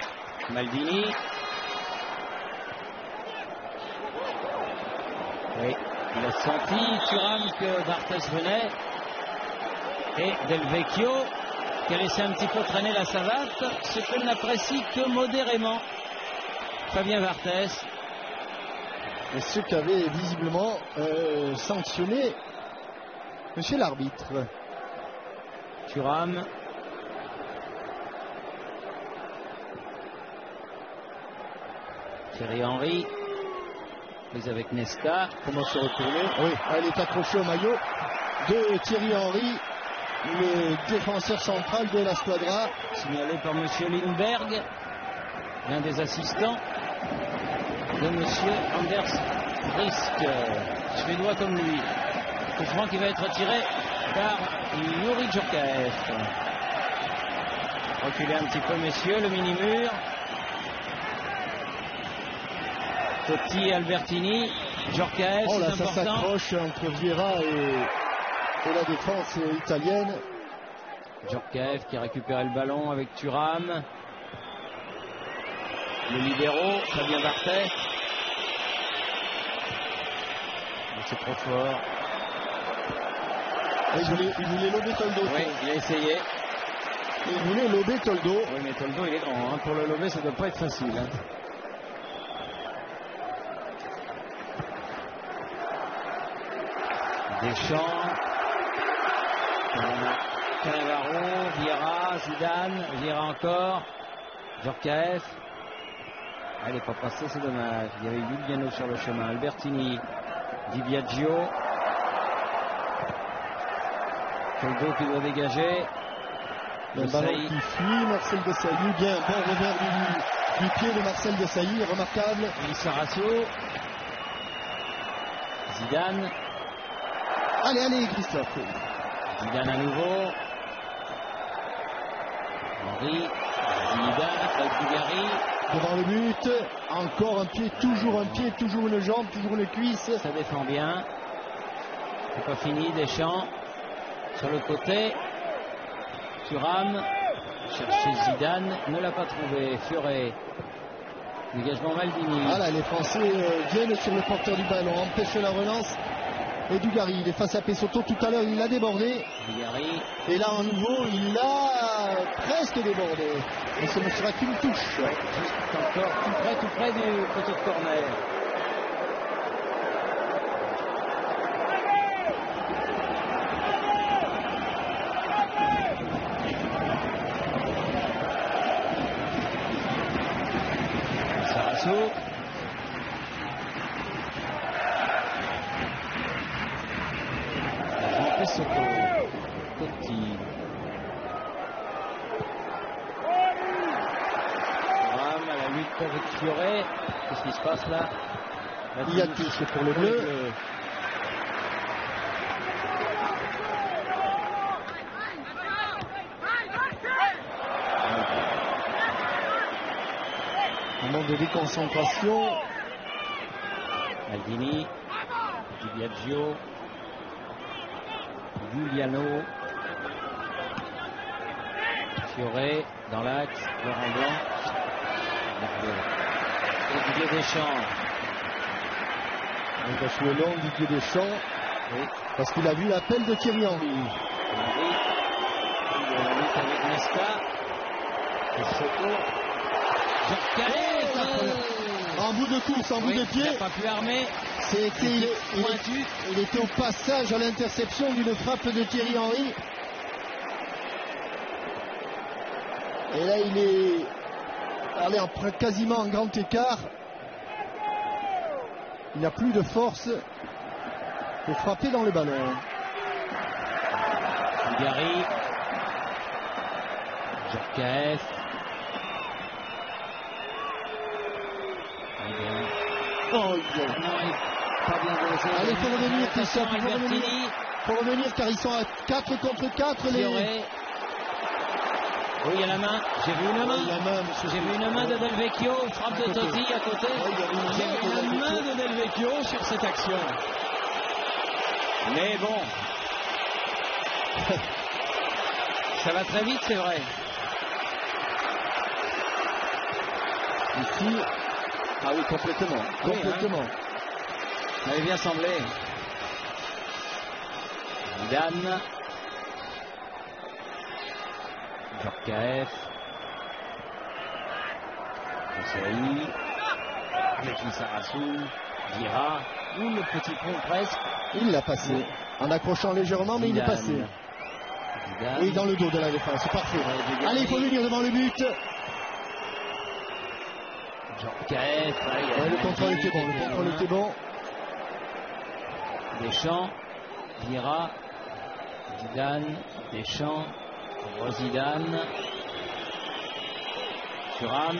C: Maldini. Oui, il a senti Thuram que Barthez venait. Et Del Vecchio qui a laissé un petit peu traîner la savate, ce que n'apprécie que modérément Fabien Barthez.
B: Et ce qu'avait visiblement sanctionné monsieur l'arbitre.
C: Thuram. Thierry Henry, prise avec Nesta.
B: Comment se retourner? Oui, elle est accrochée au maillot de Thierry Henry, le défenseur central de la Squadra.
C: Signalé par monsieur Lindberg, l'un des assistants de monsieur Anders Frisk, suédois comme lui. Coup franc qui va être tiré par Youri Djorkaeff. Reculez un petit peu, messieurs, le mini-mur. Totti, Albertini, Djorkaeff,
B: oh là,
C: c'est
B: ça
C: important.
B: s'accroche entre Vieira et la défense italienne.
C: Djorkaeff qui a récupéré le ballon avec Thuram. Le libéraux, Fabien Barthez. C'est trop fort.
B: Et il voulait lober comme d'autres.
C: Oui, il a essayé.
B: Il voulait lober Toldo.
C: Oui, mais Toldo, il est grand. Hein. Pour le lober, ça ne doit pas être facile. Hein. Deschamps. Cannavaro, Vieira, Zidane, Vieira encore. Djorkaeff. Elle n'est pas passée, c'est dommage. Il y avait Giuliano sur le chemin. Albertini, Di Biagio. Toldo qui doit dégager.
B: Le ballon qui fuit, Marcel Desailly. Bien, bon revers du pied de Marcel Desailly, remarquable.
C: Lissarasso. Zidane.
B: Allez, Christophe.
C: Zidane à nouveau. Henry. Zidane avec Dugarry.
B: Devant le but, encore un pied, toujours une jambe, toujours une cuisse.
C: Ça défend bien. C'est pas fini, Deschamps. Sur le côté. Thuram. Chercher Zidane. Ne l'a pas trouvé. Fioré. Dégagement Maldini.
B: Voilà, les Français viennent sur le porteur du ballon, empêchent la relance. Et Dugarry, il est face à Pessotto. Tout à l'heure, il l'a débordé.
C: Dugarry.
B: Et là, à nouveau, il l'a presque débordé. Mais ce ne sera qu'une touche.
C: Juste encore tout près du poteau de corner. Sarasso. Jean Pessotto. Totti. Avec Fioré, qu'est-ce qui se passe là?
B: Il y a touche pour le bleu. Un moment de déconcentration.
C: Maldini, Di Biagio, Giuliano, Fioré dans l'axe, Laurent Blanc. Et Didier Deschamps.
B: Il va jouer long, Didier Deschamps. Oui. Parce qu'il a vu l'appel de Thierry Henry.
C: Il a mis avec Nesca.
B: En bout de course, en bout de pied.
C: Il n'a pas pu armer.
B: Il était au passage à l'interception d'une frappe de Thierry Henry. Et là, il est allé quasiment en grand écart. Il n'a plus de force pour frapper dans le ballon.
C: Dugarry, Djorkaeff.
B: Oh,
C: pas bien dosé.
B: Allez, il faut revenir, Christophe. Il faut revenir car ils sont à 4 contre 4.
C: Oui, il y a la main. J'ai vu une main. J'ai vu une main de Del Vecchio. Frappe de Totti à côté. J'ai vu une main de Del Vecchio sur cette action. Mais bon. Ça va très vite, c'est vrai.
B: Ici. Ah oui, complètement. Complètement.
C: Ça m'avait bien semblé. Zidane. Djorkaeff. Desailly. Jackie Sarassou. Vieira. Ou le petit pont presque.
B: Il l'a passé. En accrochant légèrement, mais il est passé.
C: Zidane.
B: Oui, dans le dos de la défense. C'est parfait. Allez, il faut venir devant le but.
C: Djorkaeff.
B: Le contrôle était bon. Le contrôle était bon.
C: Deschamps. Vieira. Zidane. Deschamps. Zidane. Thuram.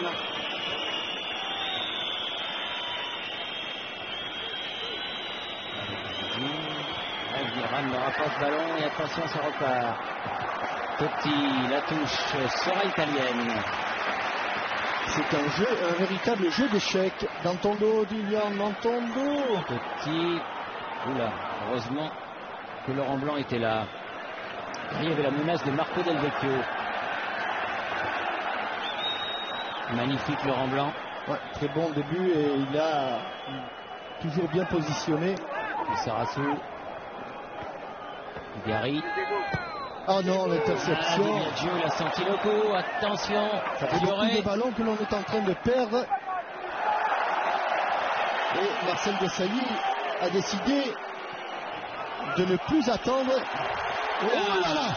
C: Vieira n'aura pas ce ballon et attention, ça repart. Totti, la touche sera italienne.
B: C'est un véritable jeu d'échecs. Dans ton dos, Dylan, dans ton dos.
C: Totti. Oula, heureusement que Laurent Blanc était là. Il y avait la menace de Marco Del Vecchio. Magnifique Laurent Blanc.
B: Ouais, très bon début et il a toujours bien positionné.
C: Sarassou. Dugarry.
B: Ah non, l'interception.
C: Dieu, il a senti le coup. Attention.
B: Ça fait beaucoup de ballons que l'on est en train de perdre. Et Marcel Desailly a décidé de ne plus attendre. Oh là là!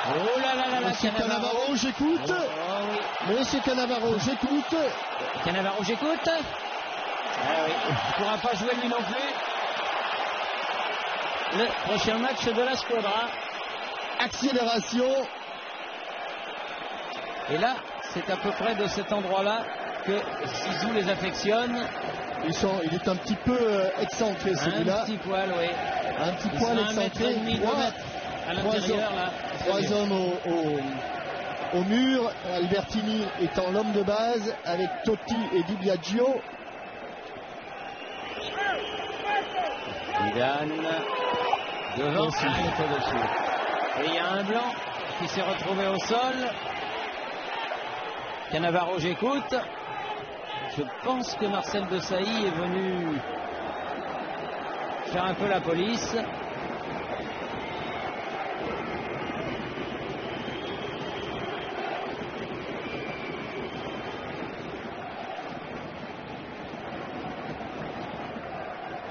C: Oh là là là là,
B: Monsieur Cannavaro, j'écoute.
C: Oh, oui.
B: Monsieur Cannavaro, j'écoute.
C: Cannavaro, j'écoute. Ah oui, il ne pourra pas jouer lui non plus. Le prochain match de la Squadra.
B: Accélération.
C: Et là, c'est à peu près de cet endroit-là que Zizou les affectionne.
B: Il est un petit peu excentré celui-là.
C: Un petit poil, oui.
B: Un petit poil excentré.
C: À l'intérieur, là.
B: Trois hommes au mur. Albertini étant l'homme de base avec Totti et Di Biagio.
C: Zidane devant, il était dessus. Et il y a un blanc qui s'est retrouvé au sol. Cannavaro, j'écoute. Je pense que Marcel Desailly est venu faire un peu la police.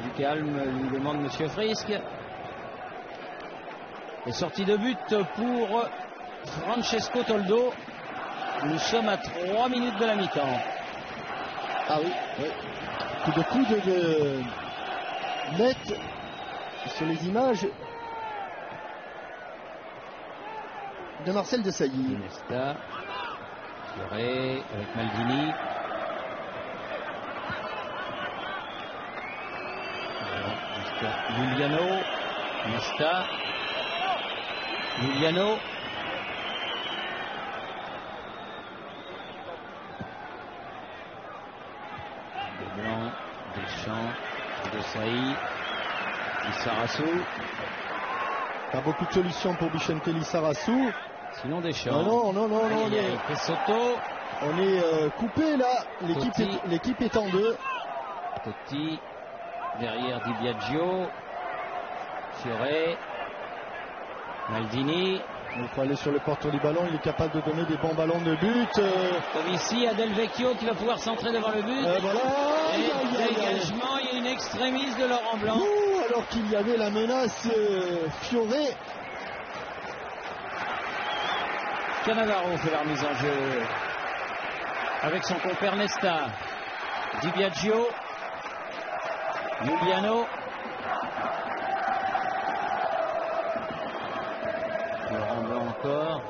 C: Du calme, lui demande Monsieur Frisk. Et sortie de but pour Francesco Toldo. Nous sommes à 3 minutes de la mi-temps.
B: Ah oui, oui. Coup de coude de net sur les images de Marcel Desailly.
C: Nesta, Fioré avec Maldini. Giuliano, Nesta, Giuliano. Blanc, Deschamps, Desailly, Lissarassou.
B: Pas beaucoup de solutions pour Vicente Lissarassou.
C: Sinon Deschamps.
B: Non.
C: Soto.
B: On est coupé là. L'équipe est en deux.
C: Totti. Derrière Di Biagio. Fioré. Maldini.
B: Il faut aller sur le porteur du ballon. Il est capable de donner des bons ballons de but.
C: Comme ici, Adel Vecchio qui va pouvoir centrer devant le but.
B: Voilà.
C: Et dégagement, il y a une extrémiste de Laurent Blanc.
B: Alors qu'il y avait la menace Fioré.
C: Cannavaro fait la remise en jeu avec son compère Nesta. Di Biagio. Giuliano. Laurent Blanc encore.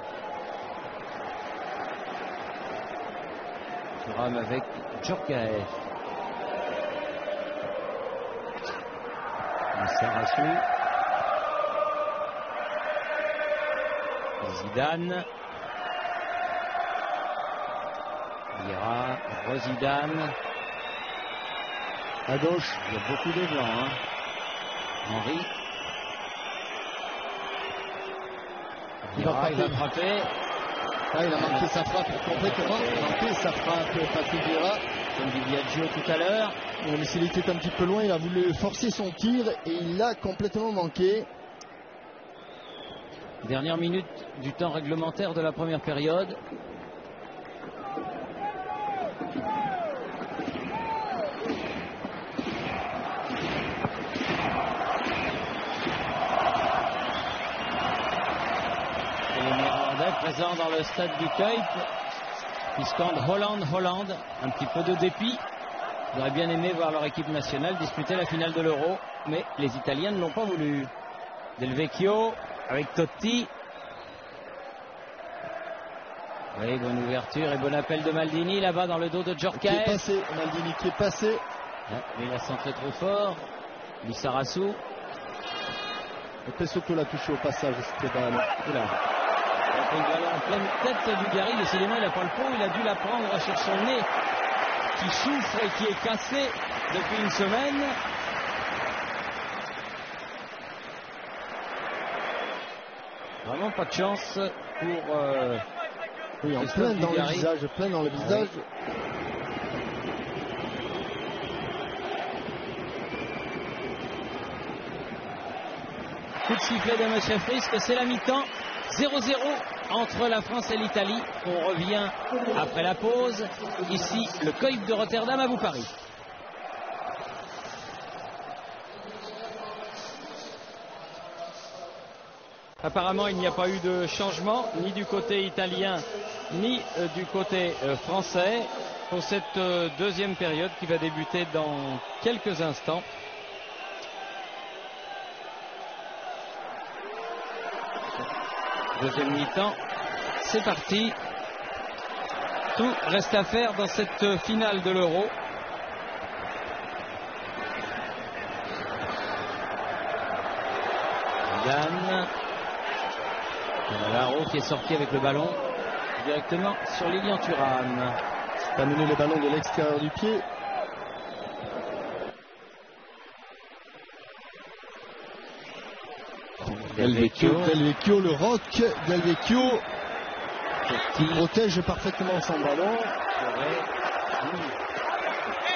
C: Thuram avec Djorkaeff. Lissarassou. Zidane. Vieira, Zidane.
B: À gauche.
C: Il y a beaucoup de blancs. Hein. Henry. Vieira, il va frapper.
B: Ah, il a manqué sa frappe complètement. Il a manqué sa frappe, Patrick Vieira.
C: Comme Di Biagio tout à l'heure.
B: Mais s'il était un petit peu loin, il a voulu forcer son tir et il l'a complètement manqué.
C: Dernière minute du temps réglementaire de la première période. Et les Néerlandais présents dans le stade du Kuip qui scandent Hollande, Hollande. Un petit peu de dépit. Ils auraient bien aimé voir leur équipe nationale disputer la finale de l'Euro, mais les Italiens ne l'ont pas voulu. Del Vecchio avec Totti. Oui, bonne ouverture et bon appel de Maldini là-bas dans le dos de Djorkaeff.
B: Qui est passé, Maldini qui est passé.
C: Mais il a centré trop fort. Lissarassou.
B: Et Pesotto l'a touché au passage, c'était ballon.
C: Oula. Il a le ballon en pleine tête du Gary. Décidément, il n'a pas le pont. Il a dû la prendre sur son nez qui souffre et qui est cassé depuis une semaine. Vraiment pas de chance pour...
B: oui, en plein dans le visage, plein dans le visage. Oui.
C: Coup de sifflet de Monsieur Frisk, c'est la mi-temps. 0-0 entre la France et l'Italie. On revient après la pause. Ici, le COIF de Rotterdam à vous Paris. Apparemment, il n'y a pas eu de changement, ni du côté italien, ni du côté français, pour cette deuxième période qui va débuter dans quelques instants. Deuxième mi-temps, c'est parti. Tout reste à faire dans cette finale de l'Euro. Zidane. Cannavaro qui est sorti avec le ballon directement sur Lilian Thuram.
B: C'est amené le ballon de l'extérieur du pied. Del Vecchio, le rock. Del Vecchio qui protège parfaitement son ballon.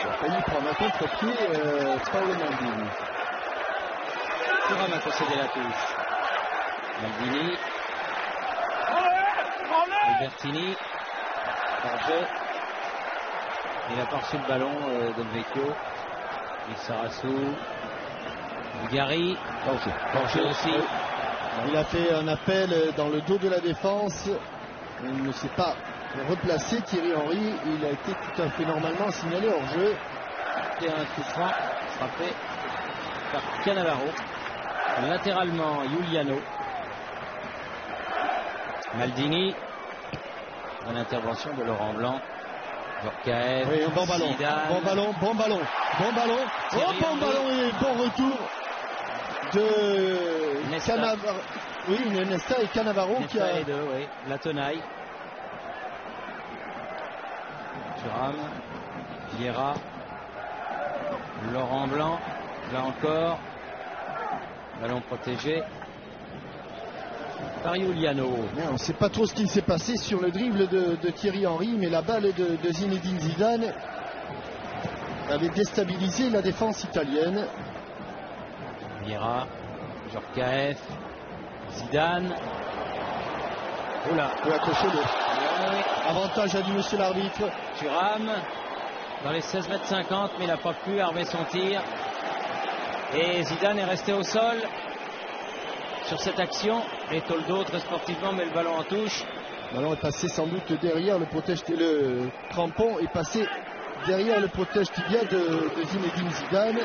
B: Il a failli prendre un contre-pied Paolo Maldini.
C: Thuram a concédé la touche. Maldini. Albertini. Hors-jeu. Il a pas reçu le ballon Del Vecchio. Lissarassou. Gary. Hors-jeu aussi.
B: Il a fait un appel dans le dos de la défense. Il ne s'est pas replacé. Thierry Henry, il a été tout à fait normalement signalé hors-jeu.
C: Et un coup franc frappé par Cannavaro. Latéralement, Giuliano. Maldini. Bonne intervention de Laurent Blanc. Djorkaeff.
B: Oui, un bon ballon.
C: Zidane.
B: Bon ballon. Oh, bon ballon et bon retour de Cannavaro. Oui, Nesta et Cannavaro qui a.
C: Les deux, oui. La tenaille. Thuram. Vieira. Laurent Blanc. Là encore. Ballon protégé par Giuliano.
B: On ne sait pas trop ce qui s'est passé sur le dribble de Thierry Henry, mais la balle de Zinedine Zidane avait déstabilisé la défense italienne.
C: Vieira, Djorkaeff, Zidane.
B: Oula, peut accrocher le avantage, a dit monsieur l'arbitre.
C: Thuram dans les 16 mètres 50, mais il n'a pas pu armer son tir. Et Zidane est resté au sol sur cette action. Et Toldo, très sportivement, met le ballon en touche.
B: Le ballon est passé sans doute derrière le protège, le crampon est passé derrière le protège tibia de Zinedine Zidane.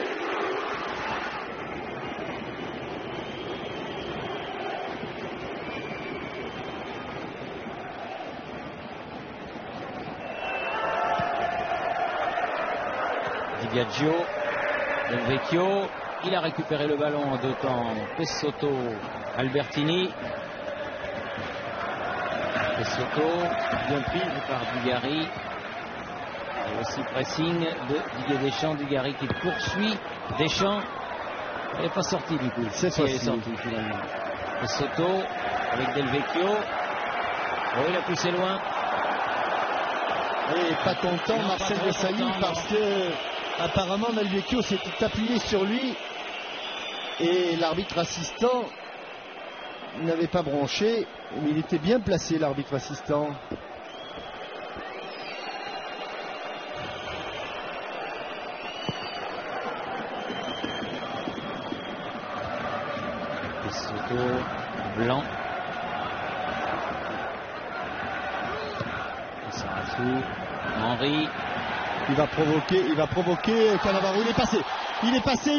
C: Di Biagio, Del Vecchio. Il a récupéré le ballon en deux temps. Pessotto, Albertini. Pessotto, bien pris par Dugarry. Et aussi pressing de Didier Deschamps. Dugarry qui poursuit Deschamps. Il n'est pas sorti du coup.
B: C'est
C: sorti finalement. Pessotto avec Del Vecchio. Oh, il a poussé loin.
B: Et pas content Marcel Desailly parce que apparemment Del Vecchio s'était appuyé sur lui. Et l'arbitre assistant n'avait pas bronché, mais il était bien placé, l'arbitre assistant.
C: Pessotto, Blanc. Lissarassou, Henry.
B: Il va provoquer Cannavaro. Il est passé. Il est passé.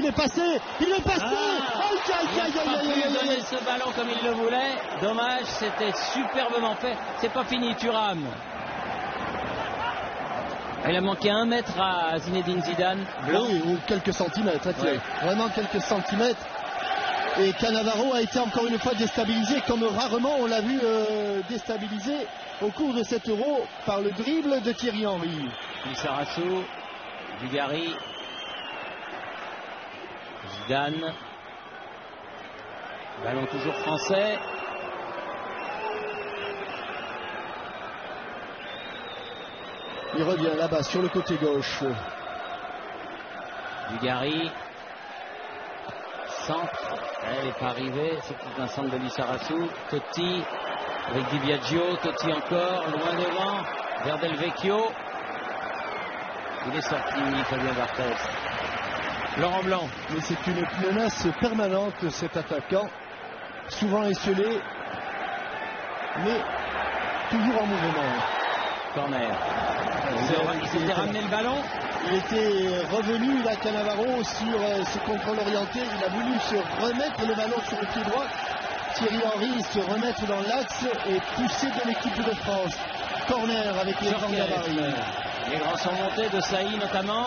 C: Il n'a pas pu donner ce ballon comme il le voulait. Dommage, c'était superbement fait. C'est pas fini, Thuram. Il a manqué 1 mètre à Zinedine Zidane. Blanc.
B: Oui, ou quelques centimètres. Ouais. Vraiment quelques centimètres. Et Cannavaro a été encore une fois déstabilisé, comme rarement on l'a vu déstabilisé au cours de cet Euro par le dribble de Thierry Henry.
C: Lissarassou, Dugarry, Zidane. Ballon toujours français.
B: Il revient là-bas sur le côté gauche.
C: Dugarry. centre. Elle n'est pas arrivée. C'est tout un centre de Lissarassou. Totti avec Di Biagio. Totti encore, loin devant. Vers Del Vecchio. Il est sorti, Fabien Barthez. Laurent Blanc.
B: Mais c'est une menace permanente, cet attaquant. Souvent esselé, mais toujours en mouvement.
C: Corner. Il s'était ramené le ballon.
B: Il était revenu, là, Cannavaro, sur ce contrôle orienté. Il a voulu se remettre le ballon sur le pied droit. Thierry Henry se remettre dans l'axe et pousser de l'équipe de France. Corner avec les grands gabarits.
C: Les grands sont montés, de Saï notamment.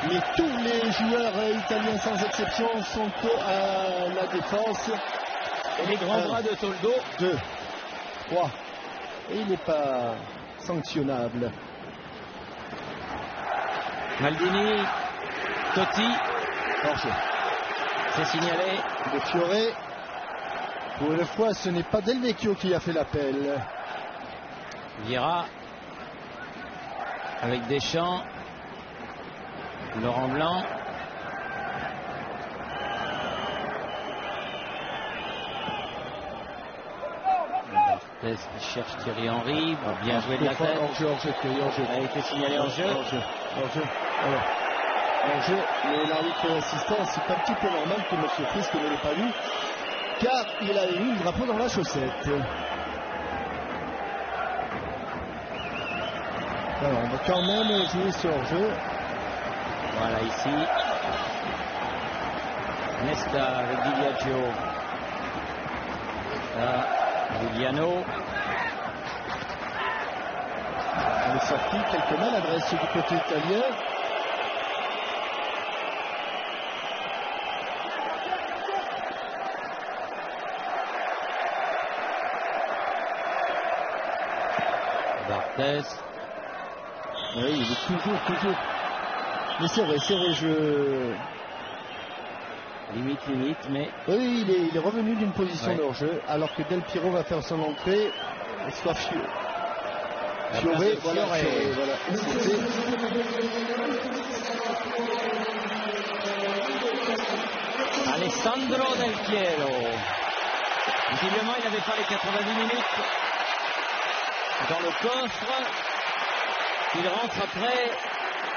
B: Mais tous les joueurs italiens sans exception sont à la défense.
C: Et les grands bras de Toldo.
B: 2, 3. Et il n'est pas sanctionnable.
C: Maldini, Totti.
B: Hors-jeu.
C: C'est signalé.
B: De Fiore. Pour une fois, ce n'est pas Del Vecchio qui a fait l'appel.
C: Vieira. Avec Deschamps. Laurent Blanc. Barthez qui cherche Thierry Henry. Bien joué de la tête.
B: Hors-jeu, Thierry, hors-jeu.
C: A été signalé en jeu.
B: Hors-jeu. Mais l'arbitre assistant, c'est un petit peu normal que M. Frisk ne l'ait pas vu, car il a eu le drapeau dans la chaussette. Alors, on va quand même jouer ce hors-jeu.
C: Voilà, ici. Nesta avec Di Biagio. Là, Giuliano.
B: On est sorti quelques maladresses du côté italien.
C: Barthez.
B: Oui, il est toujours. Mais c'est vrai, je...
C: Limite, mais...
B: Oui, il est revenu d'une position de hors-jeu, alors que Del Piero va faire son entrée, soit Fiore. Voilà.
C: Alessandro Del Piero. Visiblement, il n'avait pas les 90 minutes dans le coffre. Il rentre après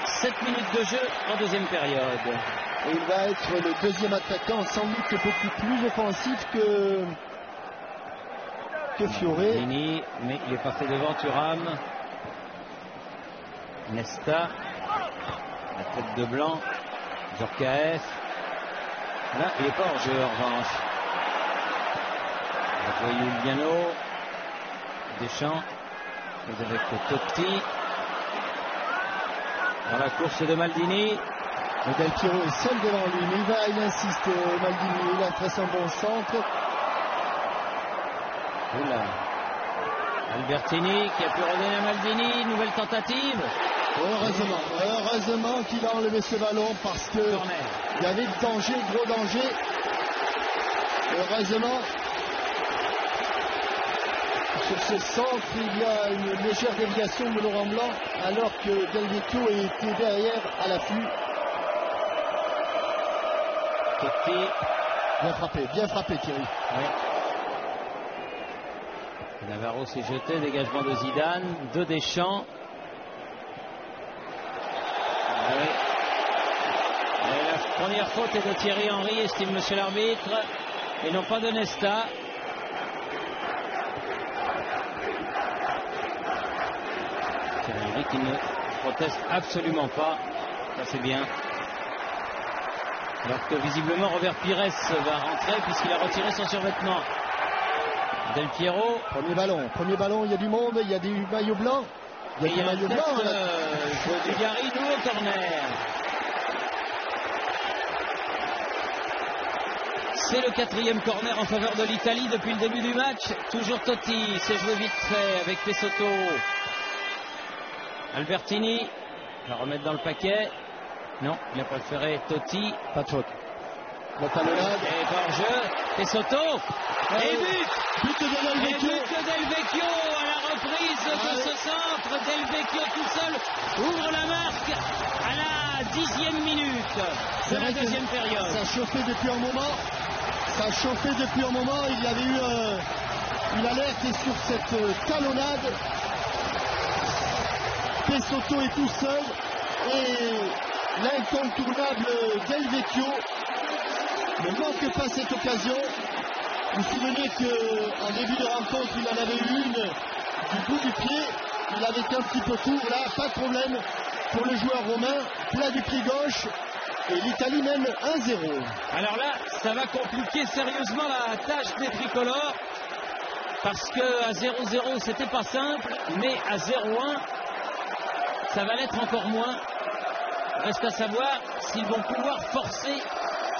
C: 7 minutes de jeu en deuxième période.
B: Et il va être le deuxième attaquant, sans doute beaucoup plus offensif que Fiore.
C: Fini, mais il est passé devant Thuram. Nesta. La tête de Blanc. Djorkaeff. Là, il n'est pas en jeu en revanche. Giuliano. Deschamps. Vous avez Totti. Dans la course de Maldini.
B: Del Piero est seul devant lui, mais il insiste, Maldini, il a fait un bon centre.
C: Oula. Albertini qui a pu redonner à Maldini, nouvelle tentative.
B: Heureusement qu'il a enlevé ce ballon parce que il y avait danger, gros danger. Heureusement, sur ce centre, il y a une légère déviation de Laurent Blanc, alors que Del Vecchio était derrière à l'affût.
C: Totti.
B: Bien frappé Thierry.
C: Oui. Navarro s'est jeté, dégagement de Zidane, de Deschamps. Oui. Et la première faute est de Thierry Henry, estime monsieur l'arbitre, et non pas de Nesta. Thierry Henry qui ne proteste absolument pas, ça c'est bien. Alors que visiblement Robert Pires va rentrer puisqu'il a retiré son survêtement. Del Piero.
B: Premier ballon, il y a du monde, il y a des maillots blancs. Il y a des maillots blancs.
C: Dugarry, nouveau corner. C'est le 4e corner en faveur de l'Italie depuis le début du match. Toujours Totti, c'est joué vite fait avec Pesotto. Albertini va remettre dans le paquet. Non, il a préféré Totti.
B: Pas de faute. La talonnade.
C: Et par jeu, Pesotto. Et but
B: de Del Vecchio.
C: Et Del Vecchio à la reprise de ce centre. Del Vecchio tout seul ouvre la marque à la 6e minute de la deuxième période.
B: Ça chauffait depuis un moment. Il y avait eu une alerte sur cette talonnade. Pessotto est tout seul et l'incontournable Del Vecchio ne manque pas cette occasion. Vous vous souvenez qu'en début de rencontre, il en avait eu une du bout du pied. Il avait un petit peu court. Là, pas de problème pour le joueur romain. Plat du pied gauche. Et l'Italie mène 1-0.
C: Alors là, ça va compliquer sérieusement la tâche des tricolores. Parce qu'à 0-0, c'était pas simple. Mais à 0-1, ça va l'être encore moins. Reste à savoir s'ils vont pouvoir forcer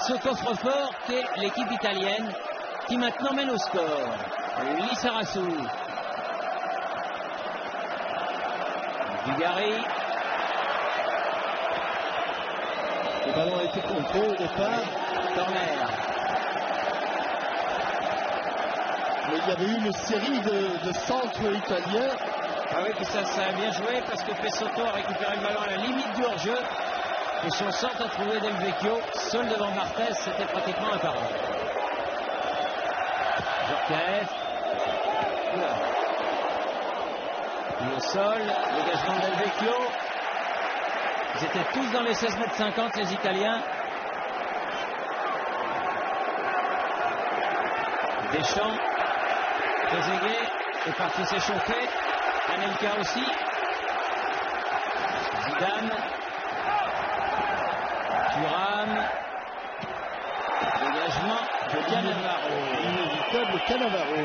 C: ce coffre-fort qu'est l'équipe italienne, qui maintenant mène au score. Lissarasu. Dugarry.
B: Le ballon a été contré au départ.
C: Corner.
B: Mais il y avait eu une série de centres italiens.
C: Ah oui, puis ça a bien joué parce que Pessotto a récupéré le ballon à la limite du hors-jeu. Et son centre a trouvé Del Vecchio, seul devant Barthez, c'était pratiquement imparable. Djorkaeff. Le sol, dégagement de Del Vecchio. Ils étaient tous dans les 16,50 m, les Italiens. Deschamps, Trezeguet est parti s'échauffer. Anelka aussi. Zidane. Thuram. Dégagement de Cannavaro.
B: Inévitable Cannavaro.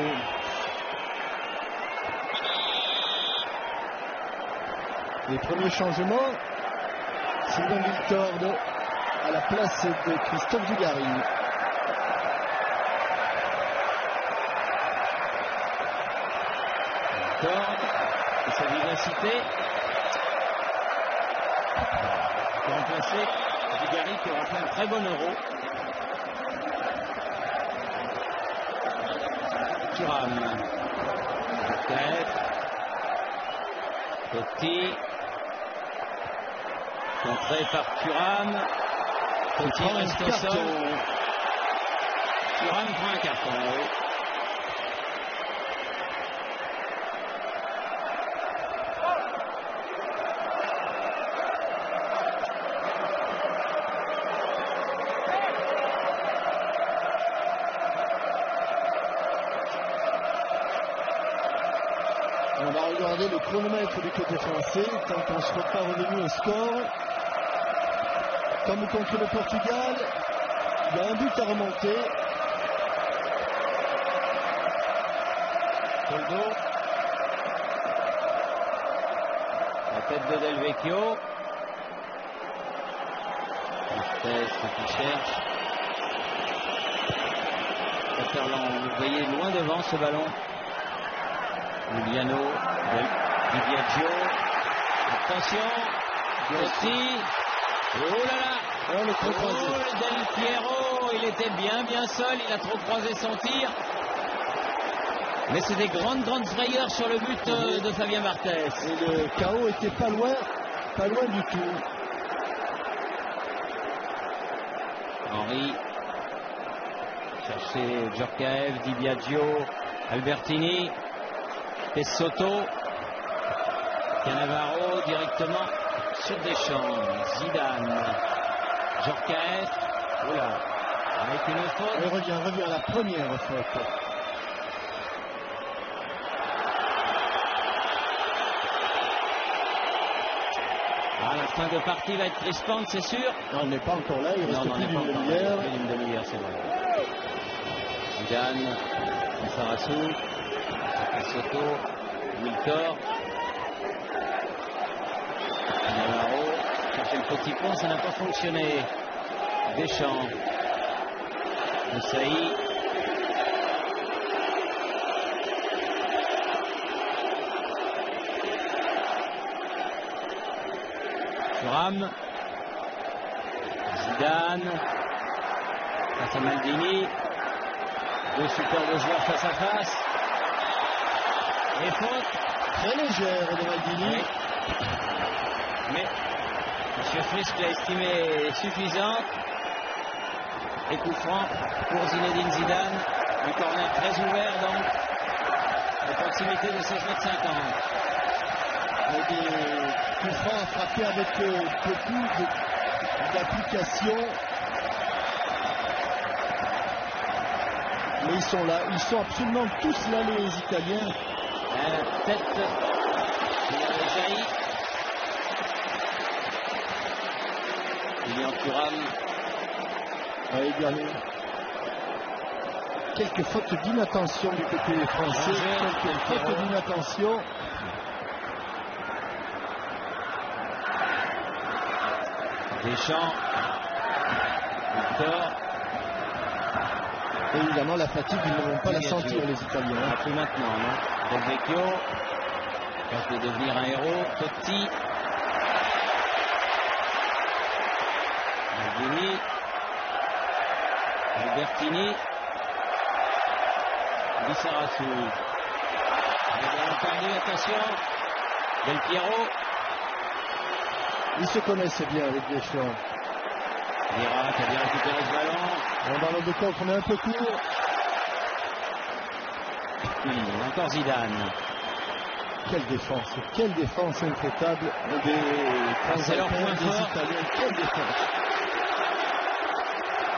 B: Les premiers changements. Sylvain Wiltord à la place de Christophe Dugarry.
C: Wiltord et sa vivacité. Pour remplacer Dugarry qui aura fait un très bon Euro. Thuram. Totti. Contré par Thuram. Totti reste au sol. Thuram prend un carton. Oui.
B: On va regarder le chronomètre du côté français tant qu'on ne sera pas revenu au score. Comme contre le Portugal, il y a un but à remonter.
C: Toldo. La tête de Del Vecchio. Barthez qui cherche. Waterland, vous voyez loin devant ce ballon. Giuliano, Di Biagio. Attention. Totti. Oh là là.
B: Oh, le trop croisé.
C: Oh, Del Piero, il était bien seul, il a trop croisé son tir. Mais c'est des grandes frayeurs sur le but de Fabien Barthez.
B: Et le KO était pas loin du tout.
C: Henry. Chercher Djorkaeff, Di Biagio, Albertini, Pessotto, Cannavaro directement sur Deschamps, Zidane, Djorkaeff, oula, avec une faute.
B: Il revient à la première faute.
C: Ah, la fin de partie va être crispante, c'est sûr.
B: Non, on n'est pas encore là, il reste plus d'une demi-heure.
C: Une demi-heure, c'est vrai. Zidane, Lissarasu, Pessotto, Wiltord, Cannavaro, chercher le petit pont, ça n'a pas fonctionné. Deschamps, Moussaï, Thuram, Zidane, face à Maldini, deux superbes joueurs face à face. Et faute
B: très légère de Maldini.
C: Mais M. Frisk l'a estimé suffisant. Et coup franc pour Zinedine Zidane. Un corner très ouvert donc. À proximité de 16,50 m.
B: Des coups francs à frapper avec beaucoup d'application. Mais ils sont là, ils sont absolument tous là, les Italiens.
C: La tête qui avait jailli. Lilian Thuram.
B: Également. Quelques fautes d'inattention du côté français, quelques fautes d'inattention.
C: Deschamps, Victor.
B: Et évidemment, la fatigue, ils ne vont pas la sentir, les Italiens.
C: Plus maintenant, non? Del Vecchio, capable de devenir un héros. Totti. Maldini. Albertini. Lissarazu. Perdu, attention. Del Piero.
B: Ils se connaissent bien avec Deschamps.
C: Vieira qui a bien récupéré ce ballon.
B: Un ballon de contre, on est un peu court.
C: Encore Zidane.
B: Quelle défense intraitable
C: c'est leur point
B: des
C: fort.
B: Italiens. Quelle défense.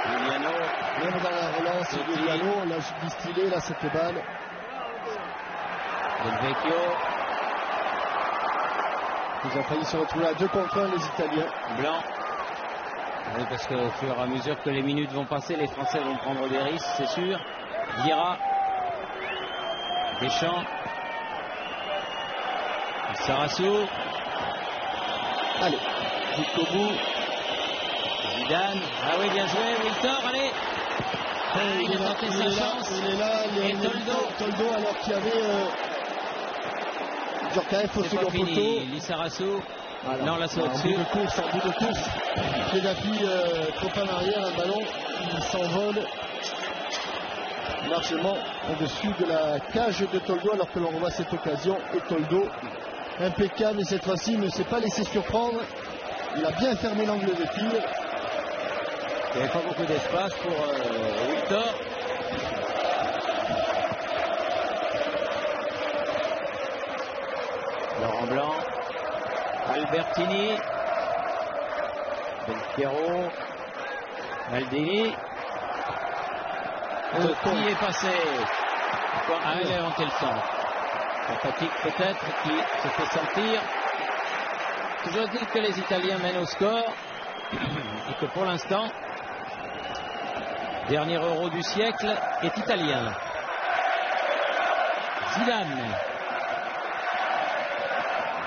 C: Giuliano.
B: Même dans la relance, Giuliano, on l'a distillé là cette balle.
C: Del Vecchio.
B: Ils ont failli se retrouver à 2 contre 1, les Italiens.
C: Blanc. Oui, parce qu'au fur et à mesure que les minutes vont passer, les Français vont prendre des risques, c'est sûr. Vieira. Deschamps. Sarassou.
B: Allez, jusqu'au bout.
C: Zidane. Ah oui, bien joué. Wiltor, allez. Il a tenté sa chance.
B: Il est là,
C: et
B: Toldo, alors qu'il y avait Djorkaeff au second poteau.
C: Lissarassou.
B: Voilà.
C: Non, là c'est au-dessus.
B: En bout de course. Kadhafi trop en arrière, un ballon qui s'envole largement au-dessus de la cage de Toldo, alors que l'on revoit cette occasion. Et Toldo, impeccable, et cette fois-ci, il ne s'est pas laissé surprendre. Il a bien fermé l'angle de tir.
C: Il n'y avait pas beaucoup d'espace pour Wiltor. Laurent Blanc. Albertini. Del Piero. Maldini. Totti est passé. Il a inventé le centre. La fatigue peut-être qui se fait sentir. Toujours est-il que les Italiens mènent au score et que pour l'instant, dernier euro du siècle est italien. Zidane.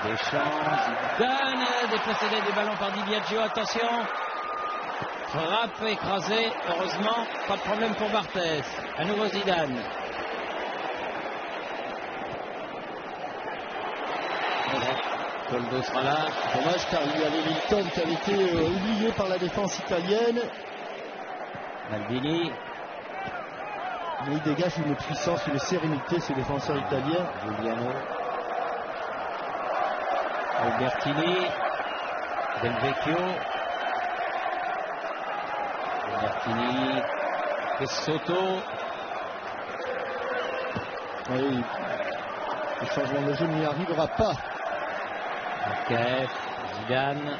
C: Deschamps, Zidane, déplacé des ballons par Di Biagio, attention. Frappe écrasée, heureusement, pas de problème pour Barthez. À nouveau Zidane. Toldo sera là.
B: Dommage car il y avait Wilton qui avait été oublié par la défense italienne.
C: Maldini.
B: Mais il dégage une puissance, une sérénité, ce défenseur italien.
C: Giuliano. Albertini. Del Vecchio. Albertini. Soto.
B: Oui, le changement de jeu n'y arrivera pas.
C: Kef, Zidane.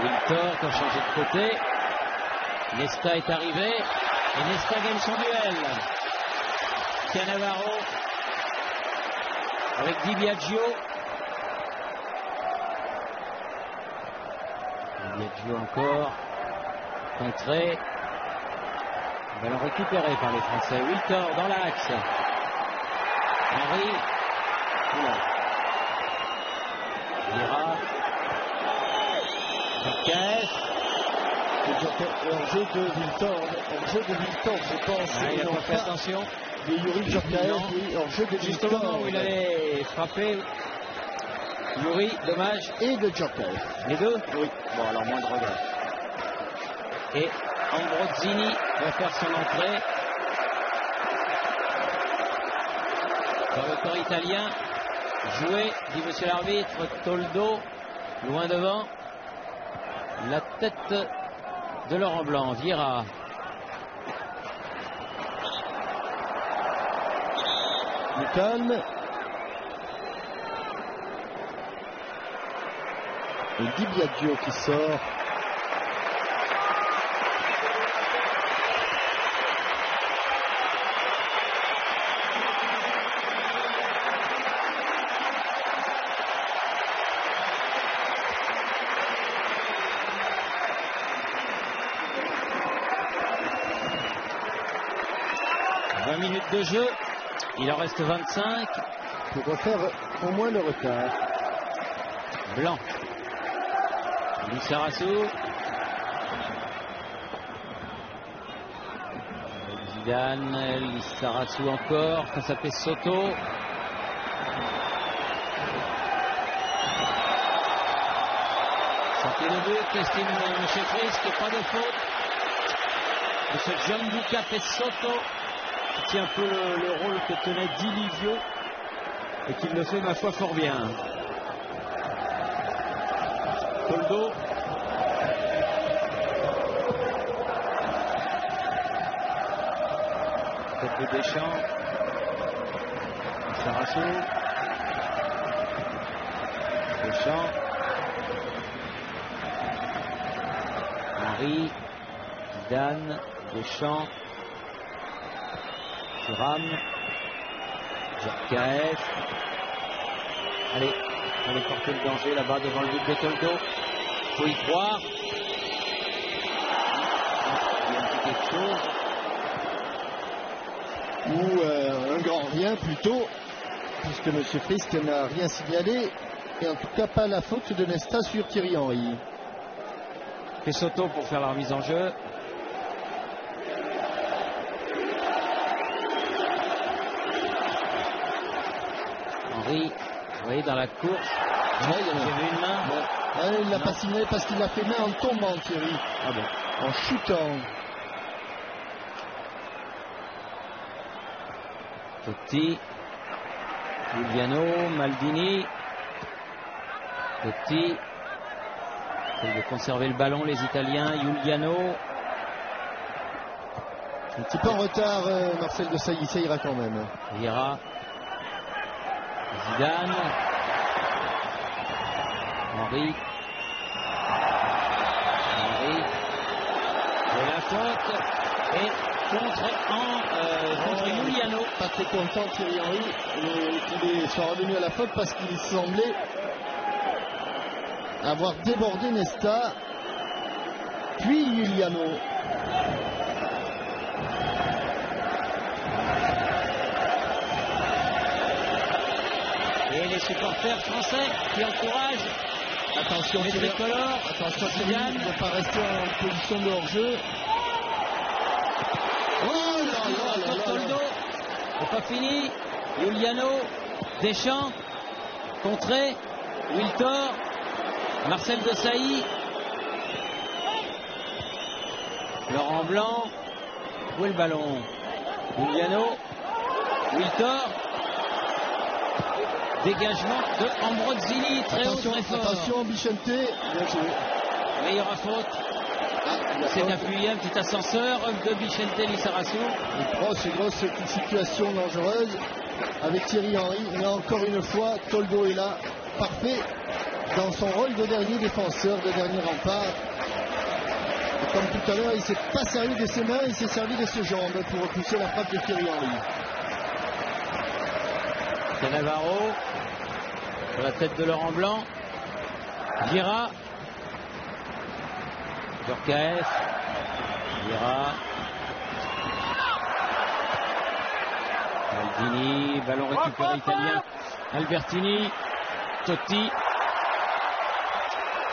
C: Wiltor qui a changé de côté. Nesta est arrivé. Et Nesta gagne son duel. Cannavaro. Avec Di Biagio. Di Biagio encore. Contré. Ballon récupéré par les Français. Wiltor dans l'axe. Henry. Oula. Vieira.
B: Hors-jeu de Wiltor, je pense.
C: Il n'a pas fait attention.
B: De Yuri Djorkaeff, oui, hors-jeu de Wiltor.
C: Juste au moment où il allait frapper, Yuri, dommage.
B: Et de Djorkaeff.
C: Les deux?
B: Oui.
C: Bon, alors moins de regret. Et Ambrosini va faire son entrée. Dans le corps italien, joué, dit monsieur l'arbitre, Toldo. Loin devant. La tête de Laurent Blanc. Vieira.
B: Le calme. Et Di Biagio qui sort.
C: De jeu, il en reste 25
B: pour refaire au moins le retard.
C: Blanc, Lissarassou, Zidane, Lissarassou encore face à Pessotto. Sortie de but, estime M. Frisk, pas de faute de ce Gianluca Pessotto, qui tient un peu le rôle que tenait Di Livio et qui le fait ma foi fort bien. Toldo. Tête de Deschamps. Sarasso. Deschamps. Henry. Zidane. Deschamps. Thuram, Djorkaeff. Allez porter le danger là-bas devant le but de Toldo. Faut y croire. Il y a un petit quelque chose.
B: Ou un grand rien plutôt, puisque M. Frisk n'a rien signalé, et en tout cas pas la faute de Nesta sur Thierry Henry.
C: Pessotto pour faire la remise en jeu. Henry, vous voyez dans la course, j'ai vu une main.
B: Ouais, il l'a pas signalé parce qu'il l'a fait main en tombant, Thierry.
C: Ah bon.
B: En chutant.
C: Totti, Giuliano, Maldini. Totti, essaye de conserver le ballon les Italiens. Giuliano.
B: Un petit peu en retard, Marcel Desailly, ça ira quand même.
C: Vieira. Zidane. Henry. Et la faute est contre Giuliano.
B: Pas très content Thierry Henry qu'il soit revenu à la faute parce qu'il semblait avoir débordé Nesta, puis Giuliano.
C: Et les supporters français qui encouragent.
B: Attention,
C: les tricolores.
B: Attention, Zidane ne pas rester en position de hors-jeu.
C: Oh là là. Toldo. C'est pas fini. Giuliano. Deschamps. Contré. Wiltor. Marcel Desailly. Laurent Blanc. Où est le ballon? Giuliano. Wiltor. Dégagement de Ambrozzini, très haut, très fort.
B: Attention, Bichente.
C: Mais il y aura faute. C'est appuyé, un petit ascenseur de Bichente Lissarassou.
B: Grosse situation dangereuse avec Thierry Henry. Mais encore une fois, Toldo est là, parfait dans son rôle de dernier défenseur, de dernier rempart. Et comme tout à l'heure, il ne s'est pas servi de ses mains, il s'est servi de ses jambes pour repousser la frappe de Thierry Henry.
C: C'est Navarro sur la tête de Laurent Blanc. Vieira. Djorkaeff. Vieira. Maldini. Ballon récupéré italien. Albertini. Totti.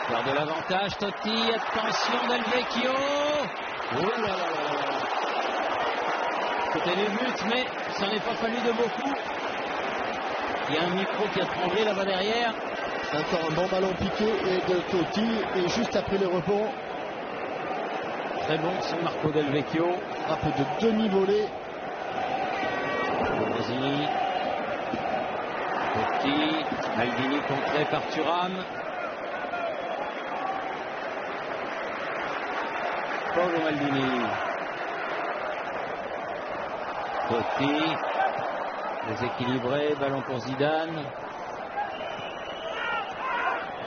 C: Perd de l'avantage. Totti. Attention Del Vecchio. Oh là là là là. C'était les buts, mais ça n'est pas fallu de beaucoup. Il y a un micro qui a tremblé là-bas derrière.
B: Encore un bon ballon piqué et de Totti. Et juste après le rebond.
C: Très bon c'est Marco Del Vecchio.
B: Frappe de demi-volée.
C: Ambrozzini. Totti. Maldini contré par Thuram. Paolo Maldini. Totti. Déséquilibré. Ballon pour Zidane.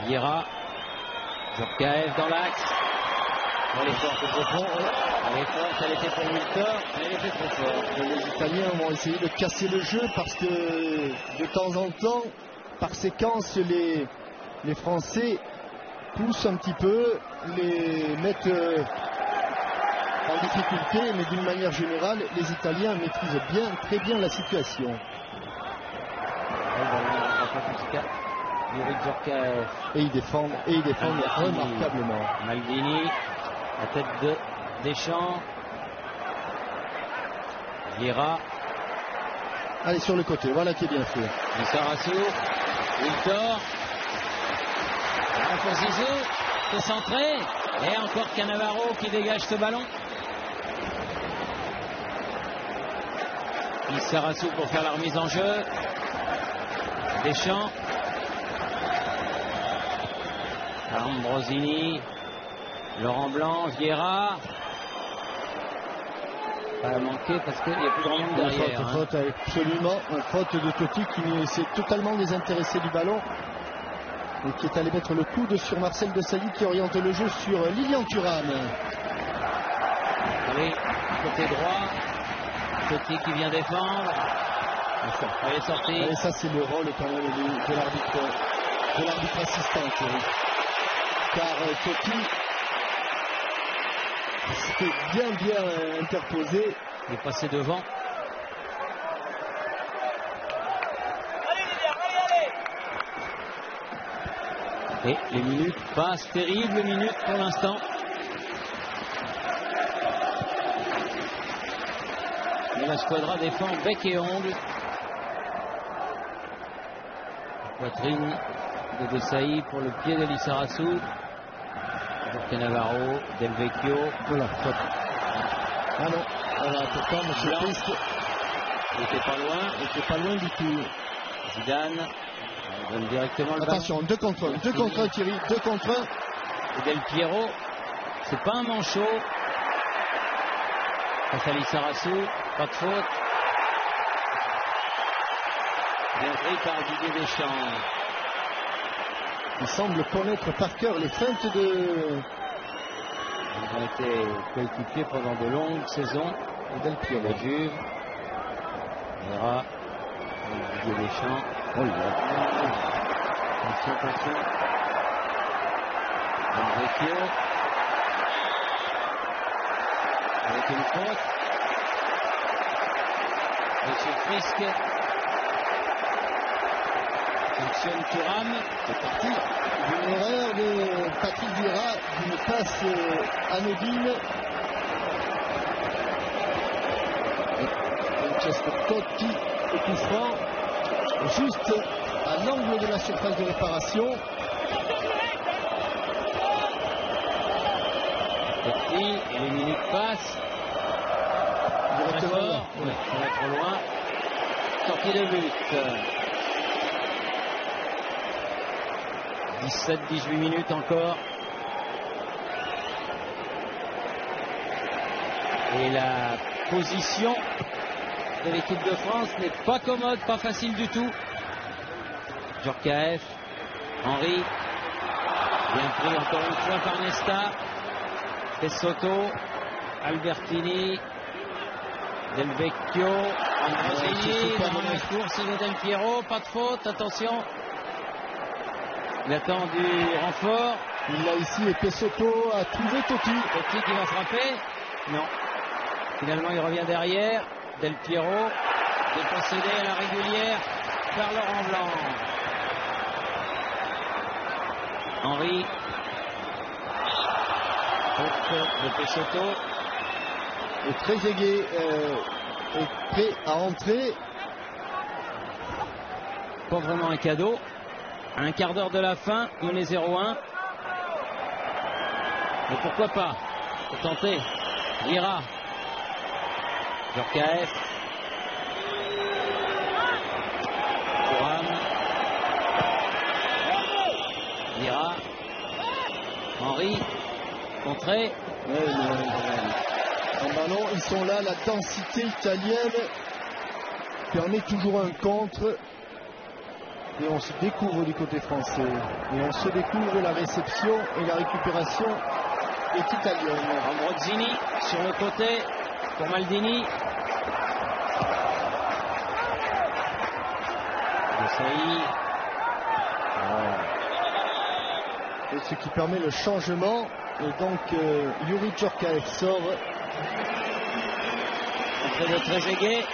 C: Vieira. Djorkaeff dans l'axe. Elle est forte trop fort. Elle est forte, elle était pour Wiltord, mais elle était trop forte.
B: Les Italiens vont essayer de casser le jeu parce que de temps en temps, par séquence, les Français poussent un petit peu, les mettent en difficulté, mais d'une manière générale, les Italiens maîtrisent très bien la situation. Et ils défendent remarquablement.
C: Maldini, la tête de Deschamps. Vieira.
B: Allez, sur le côté, voilà qui est bien fait.
C: Lissarassou, Wiltord. Pour Zizou, c'est centré. Et encore Cannavaro qui dégage ce ballon. Lissarassou pour faire la remise en jeu. Deschamps. Ambrosini. Laurent Blanc, Vieira. Pas manqué parce qu'il n'y a plus grand monde derrière.
B: Faute, absolument. Une faute de Totti qui s'est totalement désintéressé du ballon et qui est allé mettre le coude sur Marcel Desailly qui oriente le jeu sur Lilian Thuram.
C: Allez, côté droit. Totti qui vient défendre. Elle est sortie.
B: Et ça, c'est le rôle quand même de l'arbitre assistant, Thierry. Car Totti s'était bien interposé.
C: Il est passé devant. Et les minutes passent, terribles minutes pour l'instant. Et la squadra défend bec et ongle. Poitrine de Desailly pour le pied de Lissarassou. Pour Cannavaro, Del Vecchio.
B: Voilà, faute. Ah non, voilà, pourtant, M. Christ,
C: il n'était pas loin.
B: il n'était pas loin du tout.
C: Zidane donne directement le
B: Attention, 2 contre 1, 2 contre 1 Thierry, 2 contre 1.
C: Et Del Piero, c'est pas un manchot. Face à Lissarassou, pas de faute. Bien pris par Didier Deschamps.
B: Il semble connaître par cœur les feintes de...
C: Ils ont été coéquipiers pendant de longues saisons. Et Del Piero, Juve. Vieira, Didier Deschamps.
B: Oh là.
C: Attention. Del Vecchio. Avec une faute. Monsieur Frisk. Fonctionne Thuram.
B: C'est parti. Une erreur de Patrick Vieira, d'une passe anodine. Francesco Totti, au coup franc, juste à l'angle de la surface de réparation.
C: Totti, les minutes passent.
B: Directement là.
C: Ouais, ça va trop loin. Sortie de but. 17-18 minutes encore. Et la position de l'équipe de France n'est pas commode, pas facile du tout. Djorkaeff, Henry, bien pris encore une fois par Nesta. Pesotto, Albertini, Del Vecchio, Ambrosini, dans la course de Del Piero, pas de faute, attention. Il attend du renfort.
B: Il a ici et Pesotto a trouvé Totti.
C: Totti qui va frapper. Non. Finalement, il revient derrière. Del Piero, dépossédé à la régulière par Laurent Blanc. Henry. Faute de Pesotto.
B: Est très aigué, est prêt à entrer.
C: Pas vraiment un cadeau. À un quart d'heure de la fin, on est 0-1. Mais pourquoi pas? Faut tenter. Vieira. Djorkaeff. Thuram. Vieira. Henry. Contre contrée.
B: En ballon, ils sont là, la densité italienne permet toujours un contre. Et on se découvre du côté français. Et on se découvre, la réception et la récupération est italienne.
C: Ambrozzini sur le côté pour Maldini.
B: Et ce qui permet le changement. Et donc Youri Djorkaeff sort.
C: Entrée de Trezeguet.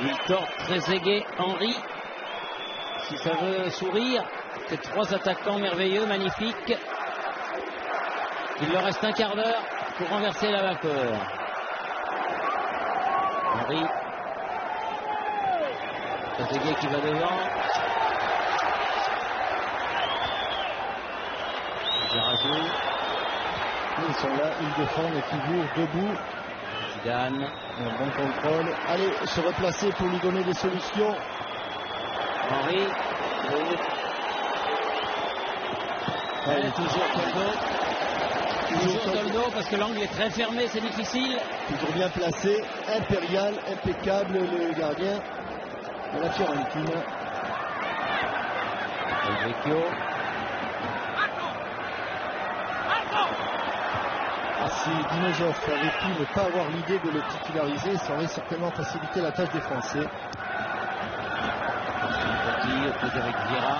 C: Wiltord, Trezeguet, Henry. Si ça veut sourire, ces trois attaquants merveilleux, magnifiques. Il leur reste un quart d'heure pour renverser la vapeur. Henry. Trezeguet qui va devant. Zarazu.
B: Ils sont là, ils défendent les figures debout.
C: Zidane.
B: Un bon contrôle. Allez, se replacer pour lui donner des solutions.
C: Henry. Allez, toujours Toldo. Toujours Toldo parce que l'angle est très fermé, c'est difficile.
B: Toujours bien placé, impérial, impeccable le gardien de la Fiorentina.
C: El Vecchio.
B: Si Dinozof avait pu ne pas avoir l'idée de le titulariser, ça aurait certainement facilité la tâche des Français.
C: Petit au côté avec Vieira.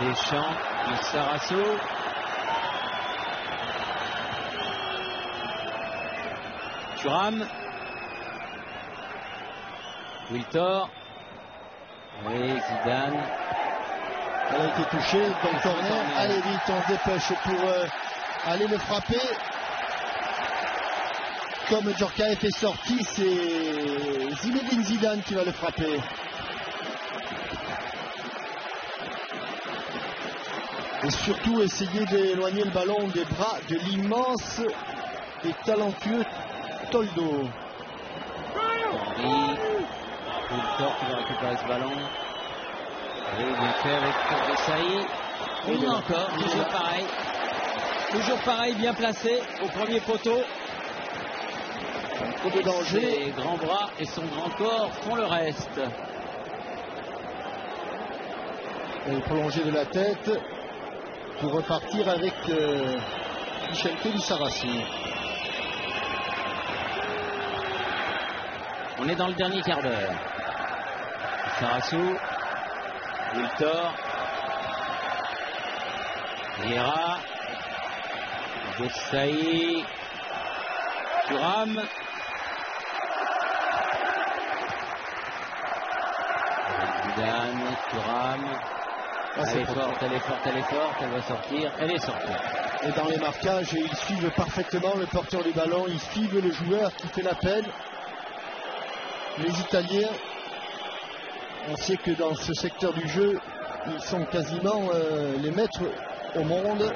C: Deschamps, Sarasso. Thuram. Wiltord. Oui, Zidane.
B: Elle a été touchée dans le corner. Allez vite, on se dépêche pour aller le frapper. Comme Djorkaeff est sorti, c'est Zinedine Zidane qui va le frapper. Et surtout essayer d'éloigner le ballon des bras de l'immense et talentueux Toldo.
C: Wiltord qui va récupérer ce ballon. Et bien fait avec Desailly. Et encore, toujours pareil. Toujours pareil, bien placé au premier poteau.
B: Trop de danger.
C: Ses grands bras et son grand corps font le reste.
B: Et prolongé de la tête pour repartir avec Michel Lissarassou.
C: On est dans le dernier quart d'heure. Sarassou, Wiltord, Vieira, Desailly, Thuram. Zidane, Thuram. Elle est forte, elle est forte, elle est forte, elle va sortir, elle est sortie.
B: Et dans les marquages, ils suivent parfaitement le porteur du ballon, ils suivent le joueur qui fait la peine. Les Italiens, on sait que dans ce secteur du jeu, ils sont quasiment les maîtres au monde.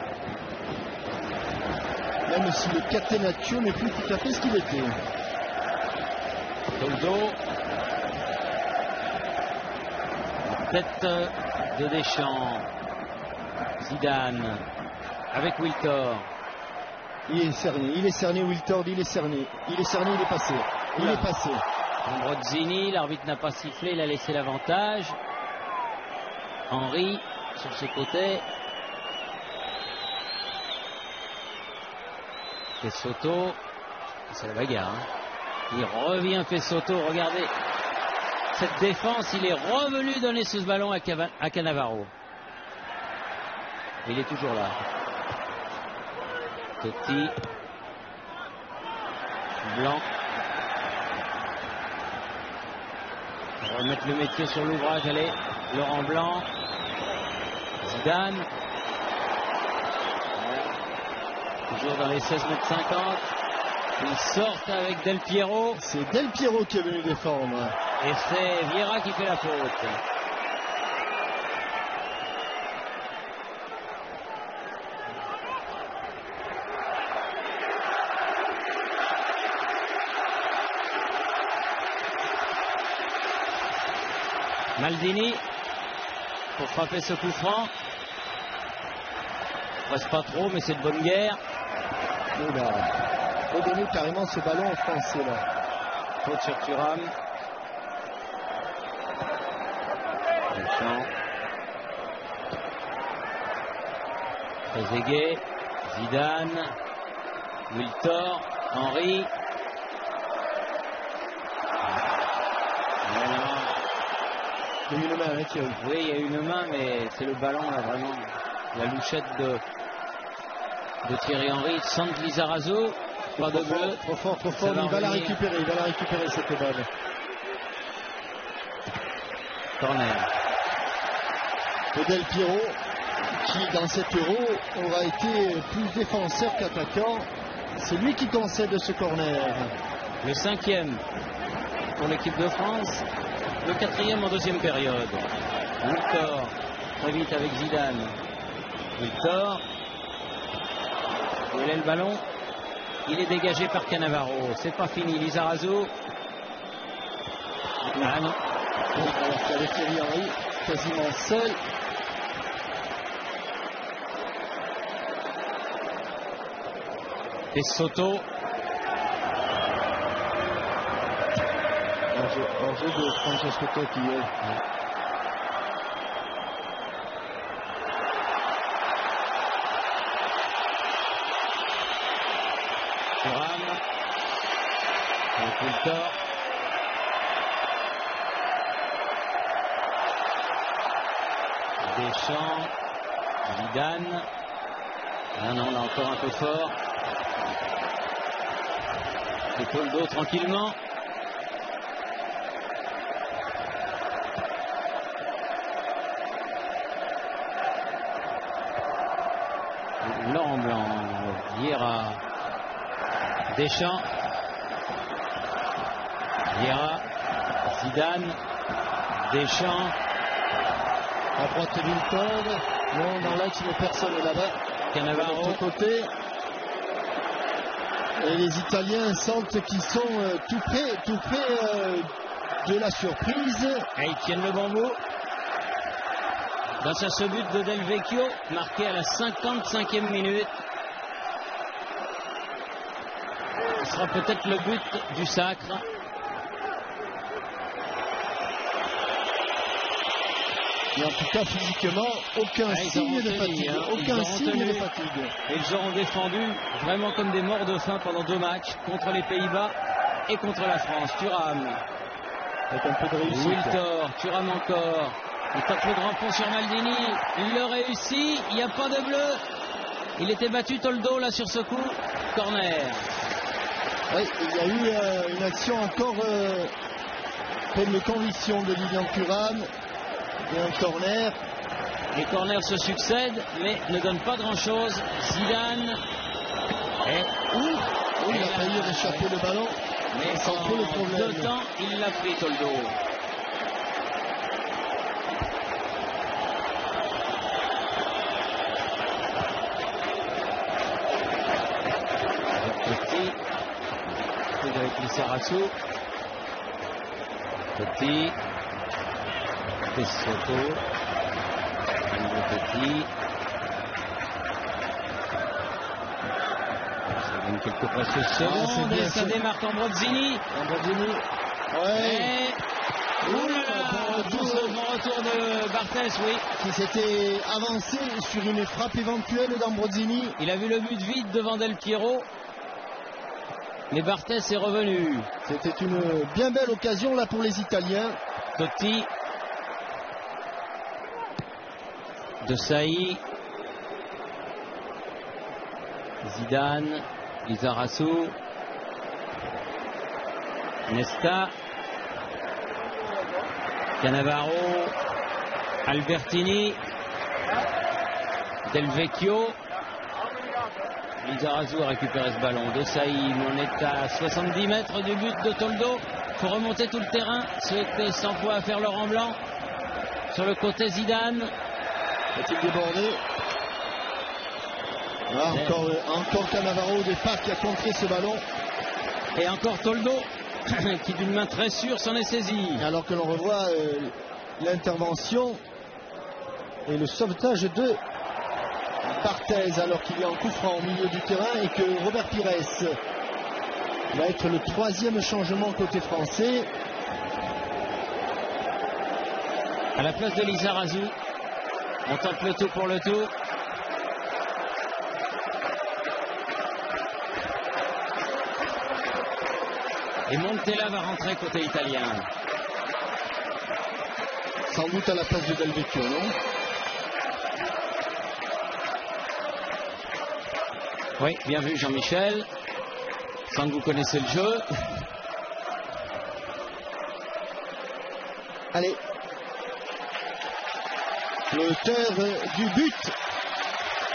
B: Même si le Catenaccio n'est plus tout à fait ce qu'il était.
C: Toldo. Tête de Deschamps. Zidane. Avec Wiltord.
B: Il est cerné Wiltord, il est cerné. Il est cerné, il est passé. Il est passé.
C: Ambrozzini, l'arbitre n'a pas sifflé, il a laissé l'avantage. Henry sur ses côtés. Pessotto, c'est la bagarre. Hein. Il revient Pessotto, regardez. Cette défense, il est revenu donner ce ballon à Cannavaro. Il est toujours là. Totti. Blanc. On va remettre le métier sur l'ouvrage, allez. Laurent Blanc. Zidane. Toujours dans les 16,50 m. Ils sortent avec Del Piero.
B: C'est Del Piero qui est venu défendre.
C: Et c'est Vieira qui fait la faute. Maldini pour frapper ce coup franc. Reste pas trop, mais c'est de bonne guerre.
B: Il faut donner carrément ce ballon aux Français là.
C: Faute sur Thuram. Deschamps. Trezeguet. Zidane. Wiltor. Henry.
B: Il y a eu une main, hein, Thierry.
C: Oui, il y a eu une main, mais c'est le ballon là vraiment. La louchette de Thierry Henry. Centre Lizarazu. Pas de bleu.
B: Trop fort. Il va la récupérer cette balle.
C: Corner.
B: Del Piero, qui dans cet Euro aura été plus défenseur qu'attaquant. C'est lui qui concède ce corner.
C: Le 5e pour l'équipe de France. Le 4e en deuxième période. Wiltor, très vite avec Zidane. Wiltor. Où est le ballon? Il est dégagé par Cannavaro. C'est pas fini. Lizarazu. Ah non.
B: Alors qu'il y avait Thierry Henry quasiment seul.
C: Et Soto.
B: En jeu de Francesco Totti.
C: Thuram. Wiltor. Deschamps. Zidane. Ah non, là encore un peu fort. Et Toldo tranquillement. Laurent Blanc. Vieira. Deschamps. Vieira. Zidane. Deschamps.
B: À droite Wilton. Non, dans l'axe, il n'y a personne là-bas.
C: Cannavaro.
B: De l'autre côté. Et les Italiens sentent qu'ils sont tout près de la surprise.
C: Et ils tiennent le bambou. Grâce à ce but de Del Vecchio, marqué à la 55e minute. Ce sera peut-être le but du sacre.
B: Et en tout cas, physiquement, aucun signe de fatigue. Aucun signe de fatigue.
C: Et ils auront défendu vraiment comme des morts de faim pendant 2 matchs contre les Pays-Bas et contre la France. Thuram.
B: Avec un peu de réussite.
C: Wiltor, Thuram encore. Il tape le grand pont sur Maldini. Il le réussit. Il n'y a pas de bleu. Il était battu Toldo là sur ce coup. Corner.
B: Oui, il y a eu une action encore pleine de conviction de Lilian Thuram. Et un corner.
C: Les corners se succèdent, mais ne donnent pas grand-chose. Zidane.
B: Il a failli réchapper le ballon.
C: Mais
B: sans trop le problème.
C: 2 temps, il l'a pris, Toldo. Petit. Avec Lizarazu. Petit. Soto. Petit. Ça donne quelques précieuses secondes et ça démarque en Brozzini.
B: Ouais.
C: Bon retour de Barthez, oui.
B: Qui s'était avancé sur une frappe éventuelle d'Ambrosini.
C: Il a vu le but vide devant Del Piero. Mais Barthez est revenu.
B: C'était une bien belle occasion là pour les Italiens.
C: Totti. De Saï. Zidane. Lizarazu. Nesta. Cannavaro. Albertini. Del Vecchio. Lizarazu a récupéré ce ballon. De Saï, on est à 70 mètres du but de Toldo. Il faut remonter tout le terrain, ce que s'emploie à faire Laurent Blanc. Sur le côté Zidane.
B: A-t-il débordé? Encore Cannavaro au départ qui a contré ce ballon.
C: Et encore Toldo qui d'une main très sûre s'en est saisi.
B: Alors que l'on revoit l'intervention et le sauvetage de Barthez alors qu'il y a un coup franc au milieu du terrain et que Robert Pires va être le 3e changement côté français.
C: À la place de Lizarazu, on tente le tout pour le tout. Et Montella va rentrer côté italien.
B: Sans doute à la place de Del Vecchio, non?
C: Oui, bien vu Jean-Michel. Sans que vous connaissez le jeu.
B: Allez. L'auteur du but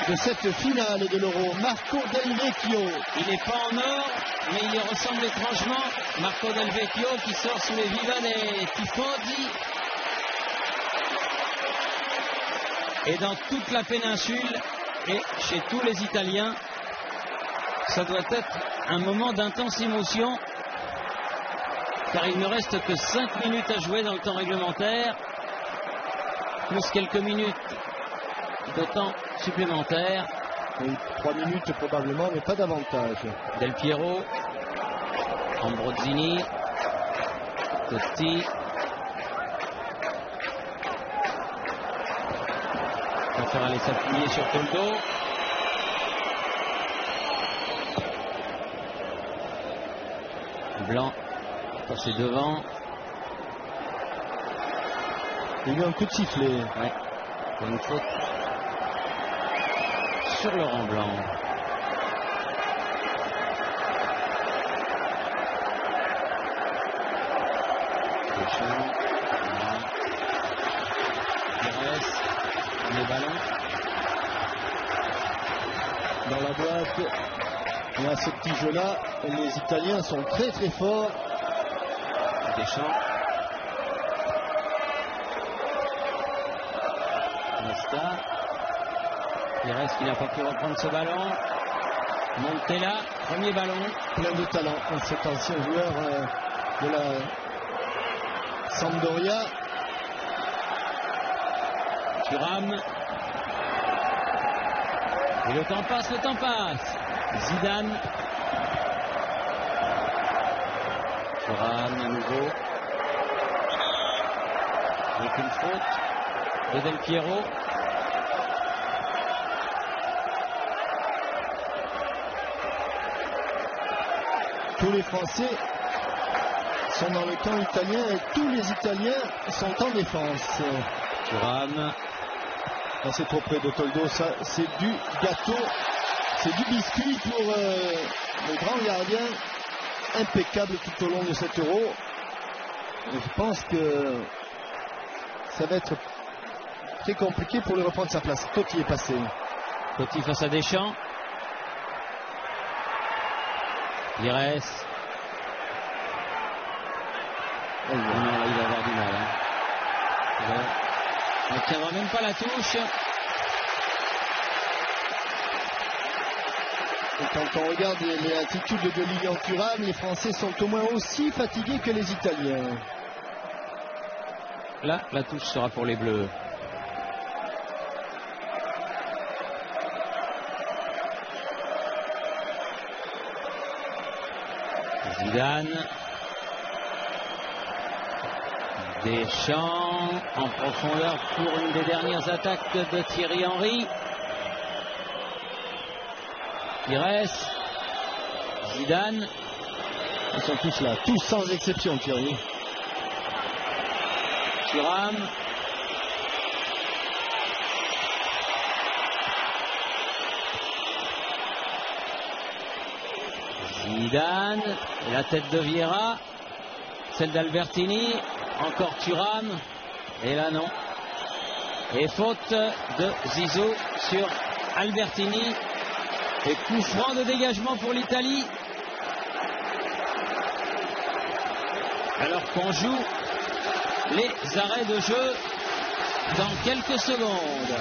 B: de cette finale de l'Euro, Marco Del Vecchio.
C: Il n'est pas en or, mais il y ressemble étrangement. Marco Del Vecchio qui sort sous les viva des tifosi. Et dans toute la péninsule et chez tous les Italiens, ça doit être un moment d'intense émotion, car il ne reste que 5 minutes à jouer dans le temps réglementaire, plus quelques minutes de temps supplémentaire.
B: Oui, 3 minutes probablement, mais pas davantage.
C: Del Piero, Ambrosini, Totti. Il va faire aller s'appuyer sur Toldo. Blanc passé devant.
B: Il y a eu un coup de sifflet.
C: Ouais. Une faute sur Laurent Blanc. Deschamps. Pires. Les ballons.
B: Dans la boîte. Et à ce petit jeu-là, les Italiens sont très très forts.
C: Deschamps. Nesta. Pires qui n'a pas pu reprendre ce ballon. Montella, premier ballon.
B: Plein de talent, cet ancien joueur de la Sampdoria.
C: Thuram. Et le temps passe, le temps passe. Zidane. Thuram à nouveau. Avec une faute de Del Piero.
B: Tous les Français sont dans le camp italien et tous les Italiens sont en défense.
C: Thuram.
B: C'est trop près de Toldo, ça c'est du gâteau, c'est du biscuit pour le grand gardien, impeccable tout au long de cet Euro. Et je pense que ça va être très compliqué pour lui reprendre sa place. Totti est passé.
C: Totti face à Deschamps. Pires.
B: Oh,
C: non, là, il va avoir du mal. Hein. On ne tiendra même pas la touche.
B: Et quand on regarde les attitudes de Lilian Thuram, les Français sont au moins aussi fatigués que les Italiens.
C: Là, la touche sera pour les Bleus. Zidane. Deschamps en profondeur pour une des dernières attaques de Thierry Henry. Pires. Zidane.
B: Ils sont tous là, tous sans exception, Thierry.
C: Thuram. Zidane. La tête de Vieira. Celle d'Albertini. Encore Thuram. Et là non. Et faute de Zizou sur Albertini. Et coup franc de dégagement pour l'Italie. Alors qu'on joue les arrêts de jeu dans quelques secondes.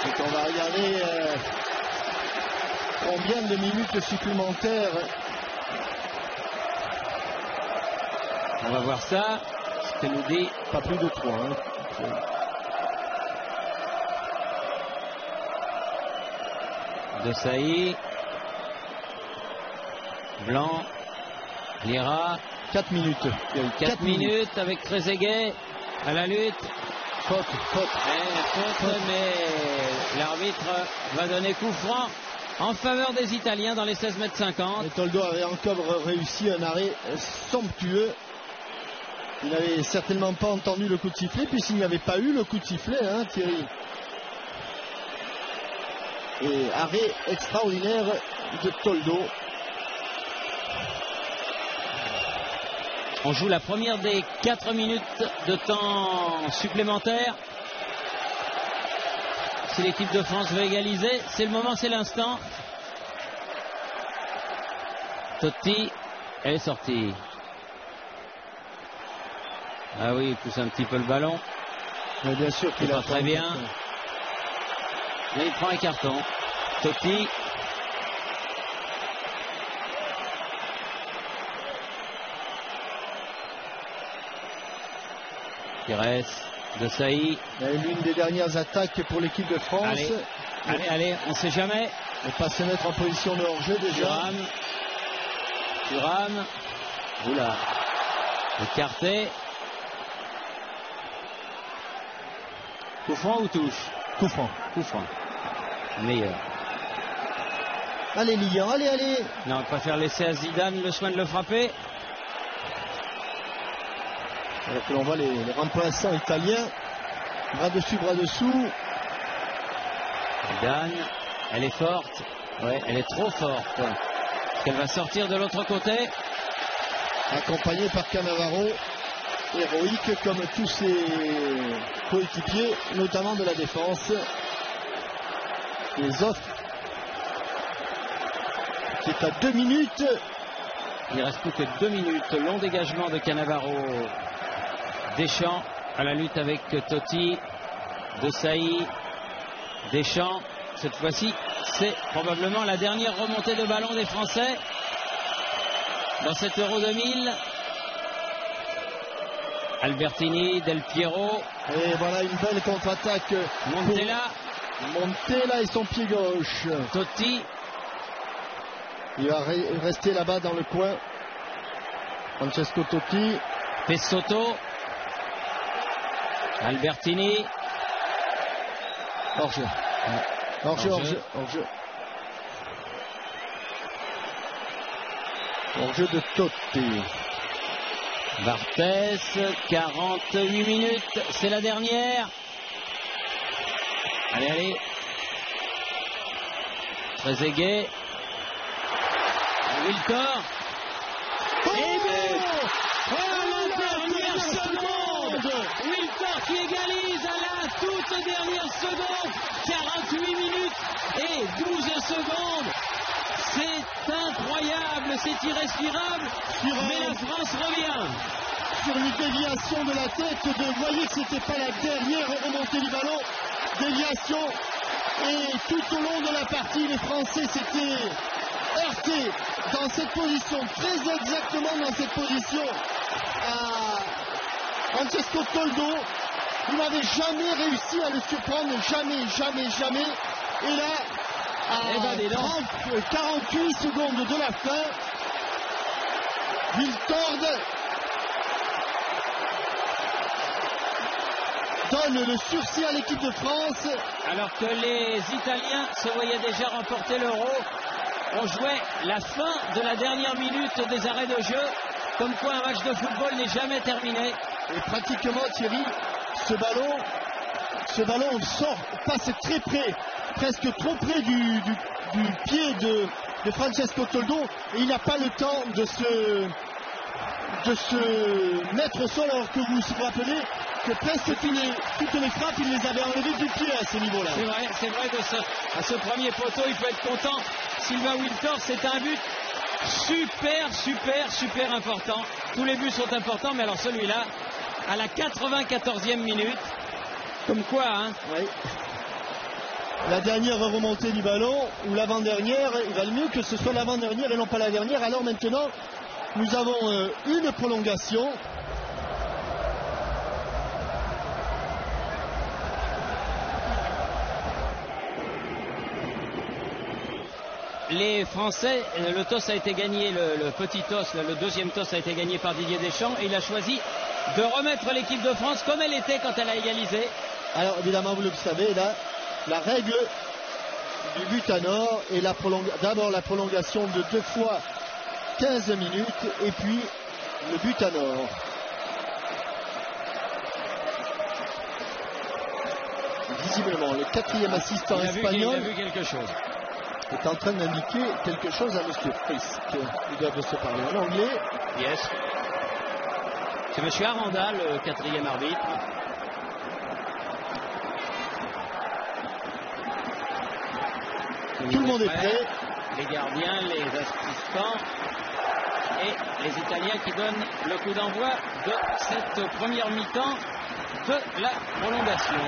B: Et qu'on va regarder combien de minutes supplémentaires.
C: On va voir ça. ce que nous dit.
B: Pas plus de 3. Hein.
C: Desailly. Blanc. Lira.
B: 4 minutes.
C: 4 minutes avec Trezeguet à la lutte.
B: Faute.
C: Faute, mais l'arbitre va donner coup franc en faveur des Italiens dans les 16,50 m.
B: Et Toldo avait encore réussi un arrêt somptueux. Il n'avait certainement pas entendu le coup de sifflet, puisqu'il n'y avait pas eu le coup de sifflet, hein, Thierry. Et arrêt extraordinaire de Toldo.
C: On joue la première des 4 minutes de temps supplémentaire. Si l'équipe de France veut égaliser, c'est le moment, c'est l'instant. Totti est sorti. Ah oui, il pousse un petit peu le ballon.
B: Mais bien sûr qu'il
C: a très bien. Mais il prend un carton. Totti. Pires, Desailly.
B: L'une des dernières attaques pour l'équipe de France.
C: Allez, on ne sait jamais.
B: Ne pas se mettre en position de hors-jeu déjà.
C: Thuram. Oula. Écarté. Coup franc ou touche?
B: Coup franc.
C: Meilleur.
B: Allez Lilian, allez.
C: Non, on préfère laisser à Zidane le soin de le frapper.
B: Alors que l'on voit les remplaçants italiens, bras dessus, bras dessous.
C: Zidane, elle est forte. Ouais, elle est trop forte. Elle va sortir de l'autre côté.
B: Accompagnée par Cannavaro, héroïque comme tous ses coéquipiers, notamment de la défense. Les autres, qui est à 2 minutes.
C: Il reste plus que 2 minutes. Long dégagement de Cannavaro. Deschamps à la lutte avec Totti. Desailly. Deschamps. Cette fois-ci, c'est probablement la dernière remontée de ballon des Français dans cet Euro 2000. Albertini, Del Piero.
B: Et voilà une belle contre-attaque. Montella et son pied gauche.
C: Totti.
B: Il va rester là-bas dans le coin. Francesco Totti.
C: Pessotto. Albertini.
B: Hors-jeu. Hors-jeu. Hors-jeu de Totti.
C: Barthès, 48 minutes, c'est la dernière. Allez. Trezeguet. Wiltor. Et but. La dernière seconde. Wiltor qui égalise à la toute dernière seconde. 48 minutes et 12 secondes. C'est incroyable, c'est irrespirable. Mais la France revient.
B: Sur une déviation de la tête, vous voyez que c'était pas la dernière remontée du ballon. Déviation. Et tout au long de la partie, les Français s'étaient heurtés dans cette position, très exactement dans cette position, à Francesco Toldo. Il n'avait jamais réussi à le surprendre, jamais. Et là, à 48 secondes de la fin, Wiltord donne le sursis à l'équipe de France.
C: Alors que les Italiens se voyaient déjà remporter l'Euro, on jouait la fin de la dernière minute des arrêts de jeu. Comme quoi un match de football n'est jamais terminé.
B: Et pratiquement, Thierry, ce ballon passe très près, presque trop près du pied de Francesco Toldo, et il n'a pas le temps de se mettre au sol, alors que vous vous rappelez que presque toutes les frappes, il les avait enlevées du pied à ce niveau-là.
C: C'est vrai à ce premier poteau, il faut être content. Sylvain Wiltord, c'est un but super important. Tous les buts sont importants, mais alors celui-là, à la 94e minute, comme quoi, hein.
B: Oui. La dernière remontée du ballon, ou l'avant-dernière, il valait mieux que ce soit l'avant-dernière et non pas la dernière. Alors maintenant, nous avons une prolongation.
C: les Français, le toss a été gagné, le petit toss, le deuxième toss a été gagné par Didier Deschamps et il a choisi de remettre l'équipe de France comme elle était quand elle a égalisé.
B: Alors évidemment, vous le savez, là, la règle du but à nord et d'abord la prolongation de 2 fois 15 minutes et puis le but à nord. Visiblement, le 4e assistant espagnol
C: il a vu quelque chose.
B: Est en train d'indiquer quelque chose à M. Frisk. Ils doivent se parler en anglais.
C: Yes. C'est M. Aranda, le 4e arbitre.
B: Tout le monde est prêt.
C: Les gardiens, les assistants et les Italiens qui donnent le coup d'envoi de cette première mi-temps de la prolongation.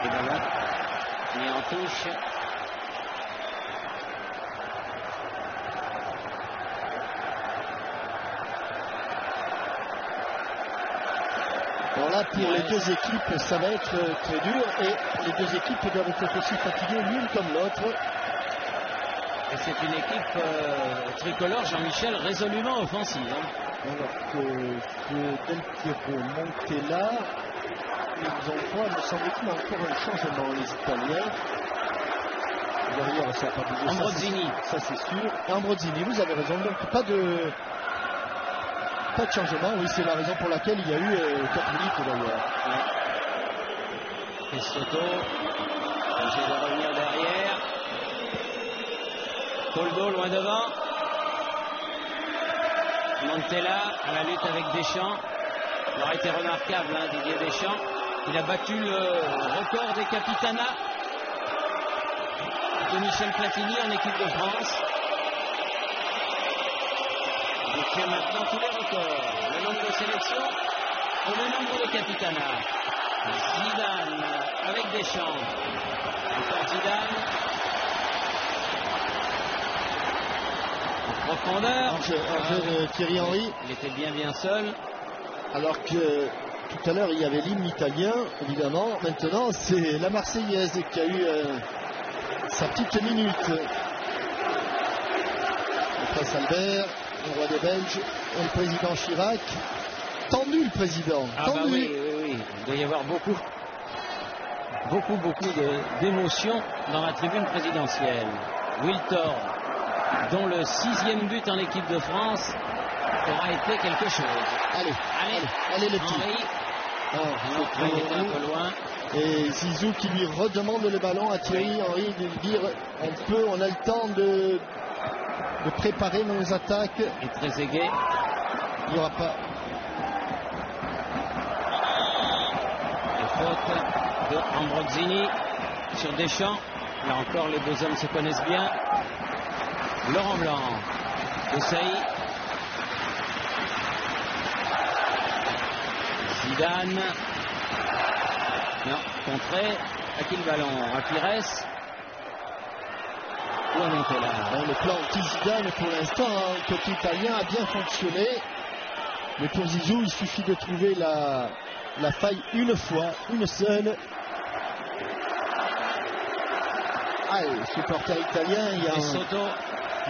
C: Et ballon mis en touche.
B: Alors là, pour les deux équipes, ça va être très dur et les deux équipes doivent être aussi fatiguées l'une comme l'autre.
C: Et c'est une équipe tricolore, Jean-Michel, résolument offensive.
B: Alors que Del Piero, Montella, ils ont droit, me semble-t-il, encore un changement, les Italiens. Derrière, ça n'a pas bougé.
C: Ambrosini.
B: Ça, c'est sûr. Ambrosini, vous avez raison. Donc, pas de changement. Oui, c'est la raison pour laquelle il y a eu 4 minutes d'ailleurs.
C: Et Soto, obligé de revenir derrière. Toldo loin devant. Montella à la lutte avec Deschamps. Il aurait été remarquable, hein, Didier Deschamps. Il a battu le record des capitanats de Michel Platini en équipe de France. Il fait maintenant tous les records. Le nombre de sélections et le nombre de capitanats. Zidane avec Deschamps. Encore Zidane. En profondeur.
B: Thierry Henry.
C: Il était bien seul.
B: Alors que tout à l'heure il y avait l'hymne italien, évidemment. Maintenant c'est la Marseillaise qui a eu sa petite minute. Le prince Albert, le roi des Belges et le président Chirac. Tendu le président. Tendu.
C: Bah oui. Il doit y avoir beaucoup d'émotions dans la tribune présidentielle. Wiltor, dont le 6e but en équipe de France aura été quelque chose.
B: Allez les petits.
C: Henry. Il était un peu loin.
B: Et Zizou qui lui redemande le ballon à Thierry Henry de lui dire on a le temps de préparer nos attaques.
C: Et Trezeguet.
B: Il n'y aura pas.
C: Et faute de Ambrosini sur Deschamps. Là encore, les deux hommes se connaissent bien. Laurent Blanc. Desailly. Zidane. Non, contré. À qui le ballon? À Pires. Ou à Montella?
B: Le plan anti-Zidane pour l'instant, côté italien, a bien fonctionné. Mais pour Zizou, il suffit de trouver la faille une fois, une seule. Les supporters italiens, il y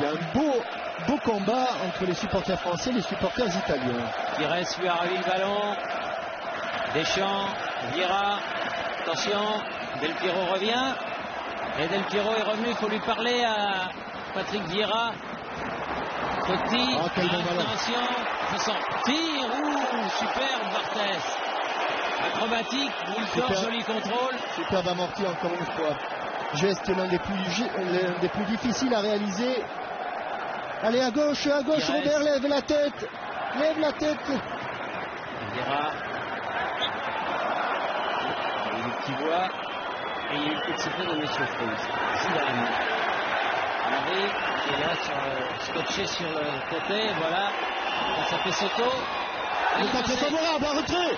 B: a un beau combat entre les supporters français et les supporters italiens.
C: Pires lui a ravi le ballon. Deschamps, Vieira, attention, Del Piero revient. Et Del Piero est revenu, il faut lui parler à Patrick Vieira. Petit, attention, ça sortir, superbe Barthès. Acrobatique, Wiltor, joli contrôle.
B: Superbe amorti encore une fois. Geste l'un des plus difficiles à réaliser. Allez à gauche, Robert, lève la tête.
C: Vieira. Il y a eu le petit voix et il y a eu le coup de sifflet de M. Frisk. Zidane. Henry qui est là scotché sur le côté, voilà. Ça fait Soto.
B: Il est très favorable, un retrait.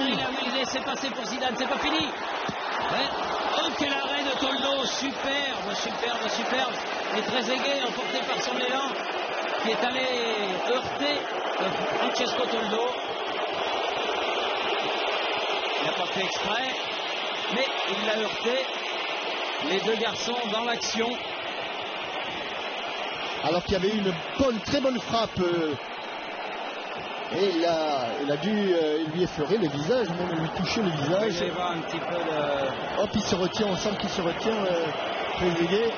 C: Il a laissé passer pour Zidane, c'est pas fini. Ouais. Oh, quel arrêt de Toldo, superbe. Et Trezeguet, emporté par son élan, qui est allé heurter Francesco Toldo. Il n'a pas fait exprès, mais il l'a heurté. les deux garçons dans l'action.
B: Alors qu'il y avait une très bonne frappe. Et là, il a dû lui effleurer le visage, même lui toucher le visage.
C: Je vais voir un petit peu le...
B: Hop, il se retient, on sent qu'il se retient, Trezeguet.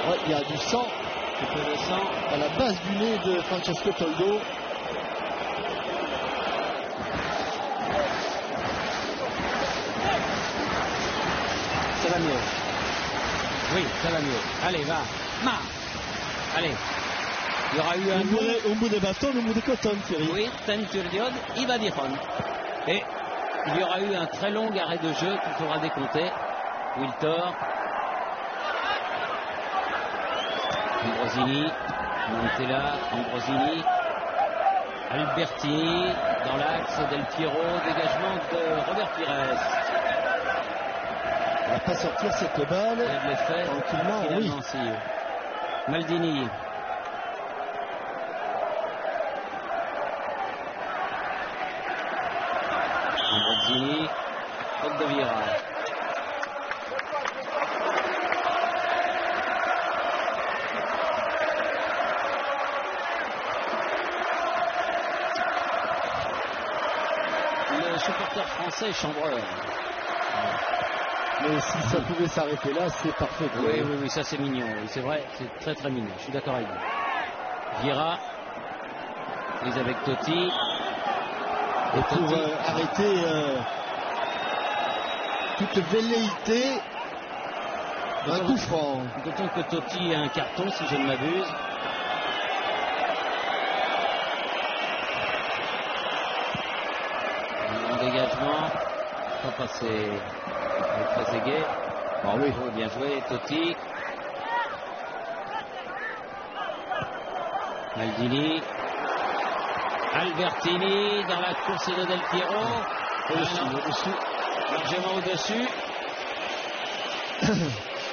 B: Ouais, il y a du sang.
C: Un peu de sang.
B: À la base du nez de Francesco Toldo.
C: Ça va mieux. Oui, ça va mieux. Allez, va. Allez. Il y aura eu
B: un bout de bâton, un bout de coton, Thierry.
C: Oui, Tenturion, il va dire. Et il y aura eu un très long arrêt de jeu qu'il faudra décompter. Wiltor. Ambrosini. Montella. Ambrosini. Albertini. Dans l'axe Del Piero. Dégagement de Robert Pires.
B: On va pas sortir cette balle.
C: Il l'a fait.
B: Tranquillement, oui.
C: Si. Maldini. Ambrosini. Faute de Vieira. Le supporter français chambreur.
B: Mais si ça pouvait s'arrêter là, c'est parfait.
C: Oui, ça c'est mignon. Oui, c'est vrai, c'est très très mignon. Je suis d'accord avec vous. Vieira, prise avec Totti.
B: Et pour arrêter toute velléité d'un coup franc.
C: D'autant que Totti a un carton, si je ne m'abuse. Un dégagement. Pas passer avec Trezeguet.
B: Ah oui.
C: Bien joué, Totti. Maldini. Albertini dans la course de Del Piero. Au-dessus. Largement au-dessus.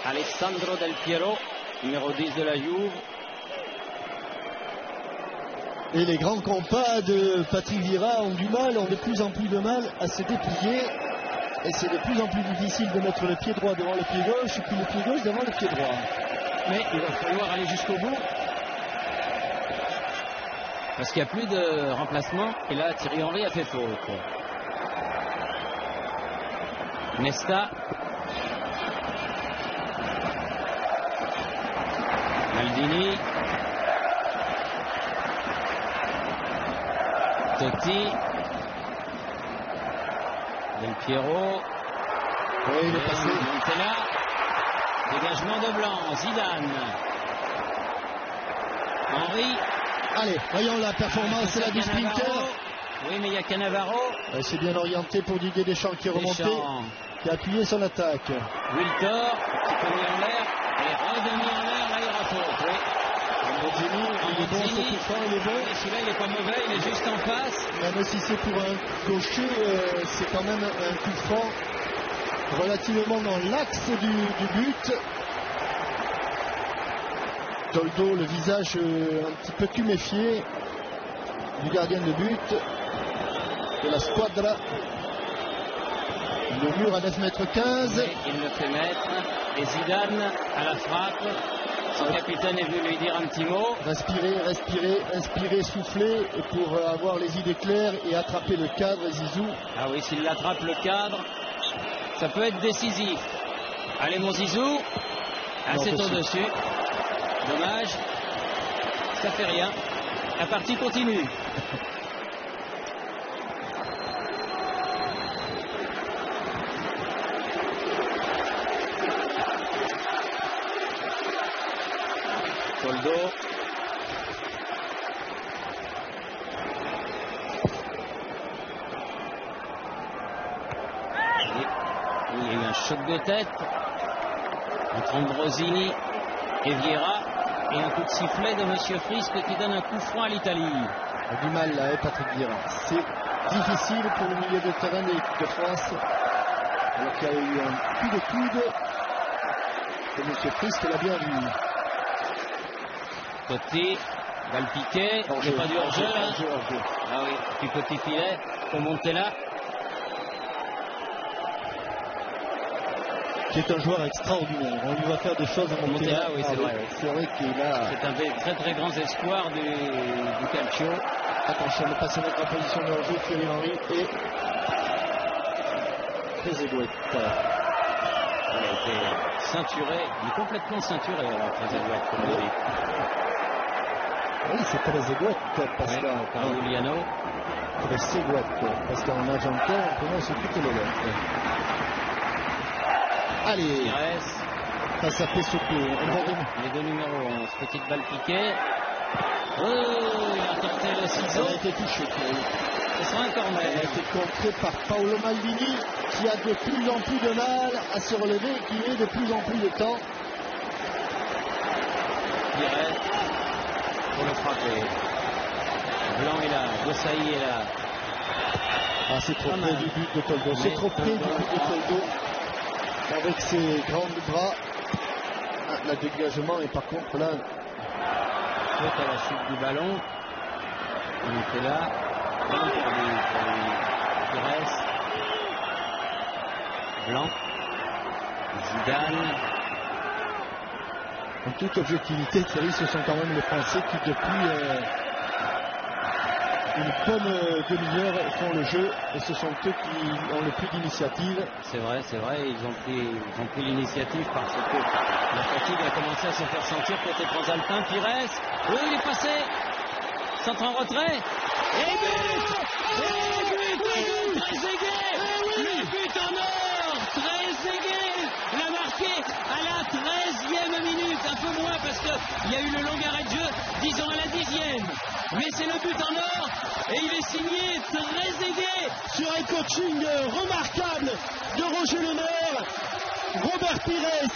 C: Alessandro Del Piero, numéro 10 de la Juve.
B: Et les grands compas de Patrick Vieira ont de plus en plus de mal à se déplier. Et c'est de plus en plus difficile de mettre le pied droit devant le pied gauche et puis le pied gauche devant le pied droit.
C: Mais il va falloir aller jusqu'au bout. Parce qu'il n'y a plus de remplacement. Et là, Thierry Henry a fait faute. Nesta. Maldini. Totti. Del Piero.
B: Oui, il est passé.
C: Montella. Dégagement de Blanc. Zidane. Henry.
B: Allez, voyons la performance, c'est la du sprinter.
C: Oui, mais il y a Cannavaro.
B: C'est bien orienté pour Didier Deschamps qui est remonté, qui a appuyé son attaque.
C: Wiltor, qui peut mis en l'air, et redemi en l'air, là il y aura faute. Oui.
B: Ambrosini, il est bon, ce coup franc, il est bon.
C: Celui-là, il n'est pas mauvais, il est juste en face.
B: Même si c'est pour un gaucher, c'est quand même un coup franc relativement dans l'axe du but. Toldo, le visage un petit peu tuméfié du gardien de but de la squadra. Le mur à 9,15 m.
C: Il le fait mettre. Et Zidane à la frappe. Son capitaine est venu lui dire un petit mot.
B: Respirer, inspirer, souffler pour avoir les idées claires et attraper le cadre, Zizou.
C: Ah oui, s'il attrape le cadre, ça peut être décisif. Allez mon Zizou. Ah, c'est au-dessus. Dommage. Ça fait rien. La partie continue. Toldo. Il y a eu un choc de tête entre Ambrosini et Vieira. Et un coup de sifflet de Monsieur Frisque qui donne un coup franc à l'Italie.
B: Il a du mal là, Patrick Vieira. C'est difficile pour le milieu de terrain de l'équipe de France. Alors qu'il y a eu un coup de coude. Et Monsieur Frisque l'a bien vu.
C: Totti, va le piquer. Il n'y a pas du hors-jeu là. Ah oui, puis petit filet pour Montella.
B: qui est un joueur extraordinaire. On lui va faire des choses à
C: Montella, oui, c'est vrai.
B: C'est vrai qu'il a...
C: C'est un des très très grands espoirs du calcio.
B: Attention, le passer mettre en position de jeu, Thierry Henry et Trezeguet.
C: Il a été ceinturé, il est complètement ceinturé alors Trezeguet, comme on dit.
B: Oui, c'est Trezeguet, Pascal.
C: Par Giuliano.
B: Trezeguet, parce qu'en argentin, on prononce toutes les lettres. Allez,
C: Pires.
B: ça fait sauter.
C: Les deux numéros 11, petite balle piquée. Oh, il a tenté le ciseau.
B: Il a été touché.
C: Ce sera un corner.
B: Il a été contré par Paolo Maldini, qui a de plus en plus de mal à se relever et qui met de plus en plus de temps.
C: Pires pour le frapper. Blanc est là, Gossaï est là.
B: Ah, c'est trop près du but de Toldo. C'est trop près du but de Toldo. Avec ses grands bras. Ah, le dégagement, et par contre là.
C: Faute à la chute du ballon. Il était là. Blanc pour Pires. Blanc. Zidane.
B: En toute objectivité, Thierry, ce sont quand même les Français qui, depuis une bonne demi-heure, font le jeu, et ce sont eux qui ont le plus d'initiative.
C: C'est vrai, ils ont pris l'initiative parce que la fatigue a commencé à se faire sentir côté transalpin. Pires, oui, il est passé, centre en retrait, et but, Trezeguet, le but en or, Trezeguet l'a marqué à la 13e minute, un peu moins parce qu'il y a eu le long arrêt de jeu, disons à la 10e. Mais c'est le but en or et il est signé Trezeguet.
B: Sur un coaching remarquable de Roger Lemaire, Robert Pires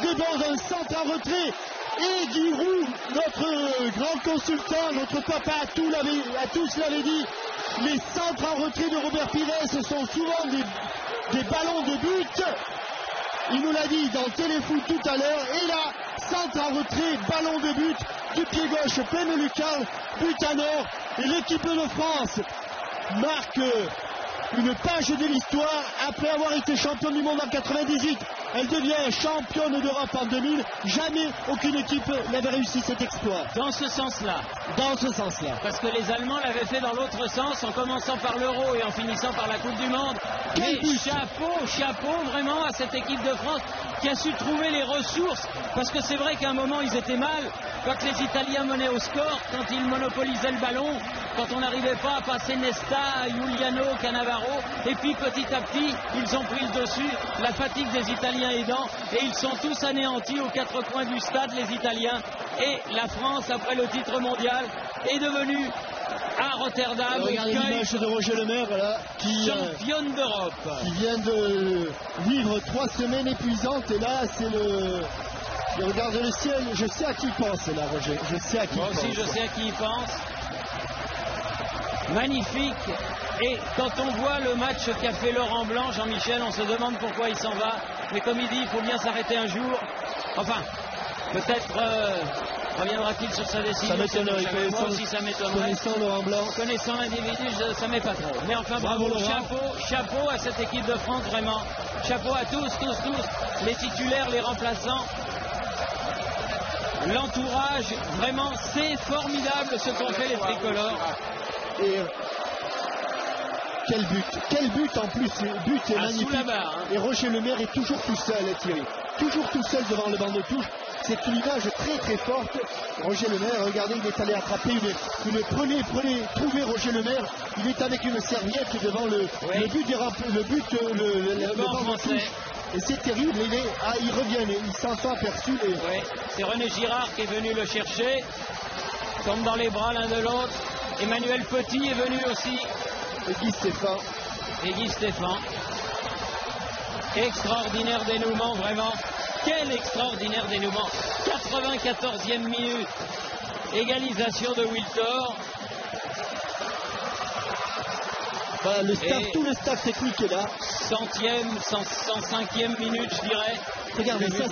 B: déborde un centre en retrait. Et Giroud, notre grand consultant, notre papa à tous l'avait dit, les centres en retrait de Robert Pires sont souvent des ballons de but. Il nous l'a dit dans Téléfoot tout à l'heure. Et là, centre en retrait, ballon de but, du pied gauche, pleine lucarne, but en or. Et l'équipe de France marque une page de l'histoire. Après avoir été championne du monde en 98, elle devient championne d'Europe en 2000. Jamais aucune équipe n'avait réussi cet exploit.
C: Dans ce sens-là.
B: Parce
C: que les Allemands l'avaient fait dans l'autre sens, en commençant par l'Euro et en finissant par la Coupe du Monde. Mais chapeau vraiment à cette équipe de France qui a su trouver les ressources. Parce que c'est vrai qu'à un moment ils étaient mal. Quand les Italiens menaient au score, quand ils monopolisaient le ballon, quand on n'arrivait pas à passer Nesta, Giuliano, Cannavaro, et puis petit à petit, ils ont pris le dessus, la fatigue des Italiens aidant, et ils sont tous anéantis aux quatre coins du stade, les Italiens, et la France, après le titre mondial, est devenue à Rotterdam,
B: regardez l'image de Roger Lemaire, voilà, qui
C: championne d'Europe,
B: qui vient de vivre 3 semaines épuisantes, et là c'est il regarde le ciel. Je sais à qui il pense là, Roger. Je sais à qui
C: Moi
B: il pense.
C: aussi, je sais à qui il pense. Magnifique. Et quand on voit le match qu'a fait Laurent Blanc, Jean-Michel, on se demande pourquoi il s'en va. Mais comme il dit, il faut bien s'arrêter un jour. Enfin, peut-être reviendra-t-il sur sa décision.
B: Ça m'étonnerait.
C: Moi aussi, ça m'étonnerait.
B: Connaissant Laurent Blanc.
C: Connaissant l'individu, ça m'est pas trop. Mais enfin, bravo, chapeau à cette équipe de France, vraiment. Chapeau à tous, les titulaires, les remplaçants. L'entourage, vraiment, c'est formidable ce qu'ont fait les tricolores.
B: Et quel but en plus, le but est magnifique.
C: Sous la barre, hein.
B: Et Roger Lemaire est toujours tout seul, Thierry. Toujours tout seul devant le banc de touche. C'est une image très très forte. Roger Lemaire, regardez, il est allé attraper trouvez Roger Lemaire. Il est avec une serviette devant le banc de touche. Et c'est terrible, il revient, il s'en sent aperçu.
C: Oui, c'est René Girard qui est venu le chercher, tombe dans les bras l'un de l'autre. Emmanuel Petit est venu aussi. Et Guy Stéphane. Extraordinaire dénouement, vraiment. Quel extraordinaire dénouement. 94e minute. Égalisation de Wiltor.
B: Voilà, tout le staff technique est là.
C: 105e minute, je dirais.
B: Regardez, ça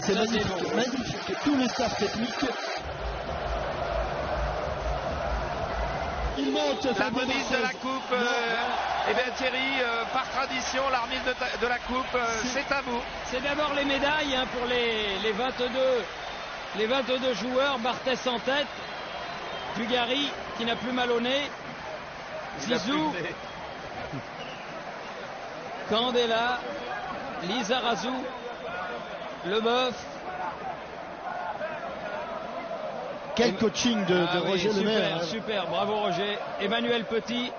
B: c'est magnifique. Tout le staff technique. Il monte.
A: La remise de la coupe Eh bien Thierry, par tradition, l'arbitre de la coupe, c'est à vous.
C: C'est d'abord les médailles hein, pour les 22 joueurs. Barthès en tête, Dugarry qui n'a plus mal au nez, Zizou, Candela, Lizarazu, Leboeuf.
B: Quel coaching de Roger Lemaire.
C: Super, bravo Roger. Emmanuel Petit,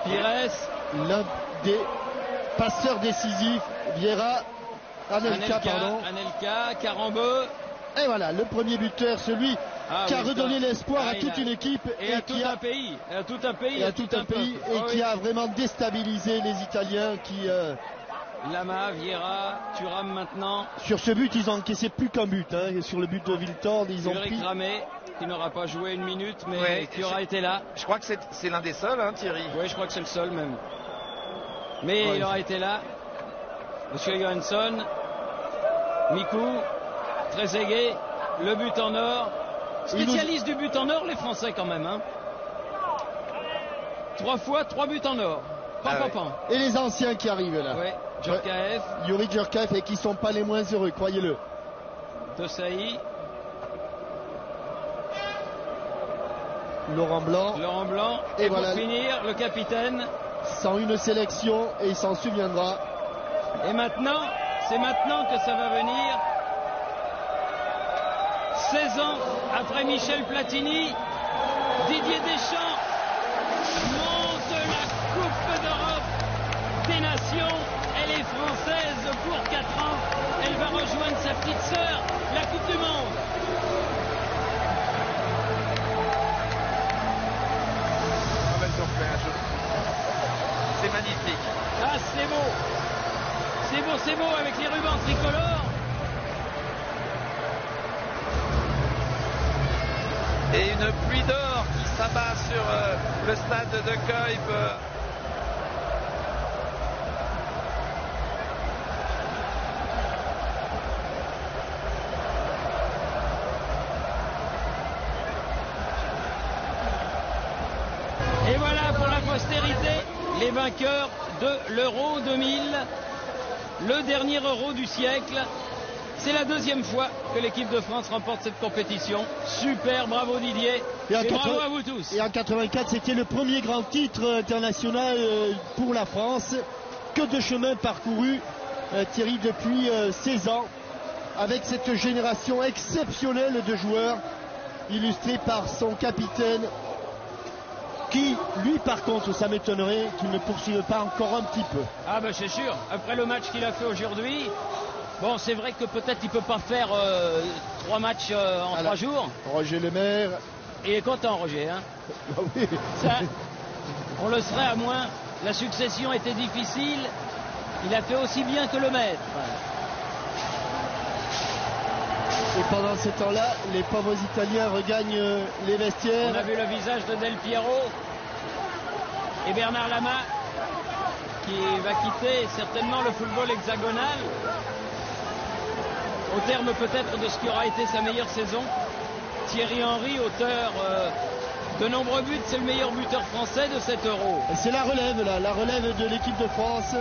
C: Pires,
B: l'un des passeurs décisifs, Vieira, Anelka,
C: Carambeu.
B: Et voilà, le premier buteur, celui qui a redonné l'espoir à toute une équipe
C: et à tout un pays,
B: qui a vraiment déstabilisé les Italiens qui...
C: Lama, Vieira, Thuram maintenant.
B: Sur ce but, ils ont encaissé plus qu'un but. Hein. Sur le but de Wiltord, ils ont pris...
C: Ramé, qui n'aura pas joué une minute, mais qui aura été là.
A: Je crois que c'est l'un des seuls, hein, Thierry.
C: Oui, je crois que c'est le seul même. Mais il aura été là. Monsieur Johansson, Mikou, Trezeguet, le but en or. Spécialiste du but en or, les Français quand même. Hein. 3 fois, 3 buts en or.
B: Et les anciens qui arrivent là.
C: Ouais. Djorkaeff.
B: Yuri Djorkaeff et qui ne sont pas les moins heureux, croyez-le.
C: Tossaï.
B: Laurent Blanc.
C: Et voilà, pour finir, le capitaine.
B: Sans une sélection, et il s'en souviendra.
C: Et maintenant, c'est maintenant que ça va venir. 16 ans après Michel Platini, Didier Deschamps monte la Coupe d'Europe des Nations. Elle est française pour 4 ans. Elle va rejoindre sa petite sœur, la Coupe du Monde.
A: C'est magnifique.
C: Ah, c'est beau. C'est beau avec les rubans tricolores.
A: Et une pluie d'or qui s'abat sur le stade de Kuip.
C: Et voilà pour la postérité, les vainqueurs de l'Euro 2000, le dernier Euro du siècle. C'est la 2e fois que l'équipe de France remporte cette compétition. Super, bravo Didier. Et bravo à vous tous.
B: Et en 84, c'était le premier grand titre international pour la France. Que de chemin parcouru, Thierry, depuis 16 ans, avec cette génération exceptionnelle de joueurs, illustrée par son capitaine, qui, lui, par contre, ça m'étonnerait qu'il ne poursuive pas encore un petit peu.
C: Ah ben c'est sûr, après le match qu'il a fait aujourd'hui, bon c'est vrai que peut-être il ne peut pas faire 3 matchs en 3 jours.
B: Roger Lemaire.
C: Il est content Roger, hein.
B: Ah oui.
C: Ça, on le serait à moins. La succession était difficile, il a fait aussi bien que le maître.
B: Et pendant ce temps-là, les pauvres Italiens regagnent les vestiaires.
C: On a vu le visage de Del Piero et Bernard Lama qui va quitter certainement le football hexagonal au terme peut-être de ce qui aura été sa meilleure saison. Thierry Henry, auteur de nombreux buts, c'est le meilleur buteur français de cet Euro.
B: C'est la relève là, la relève de l'équipe de France.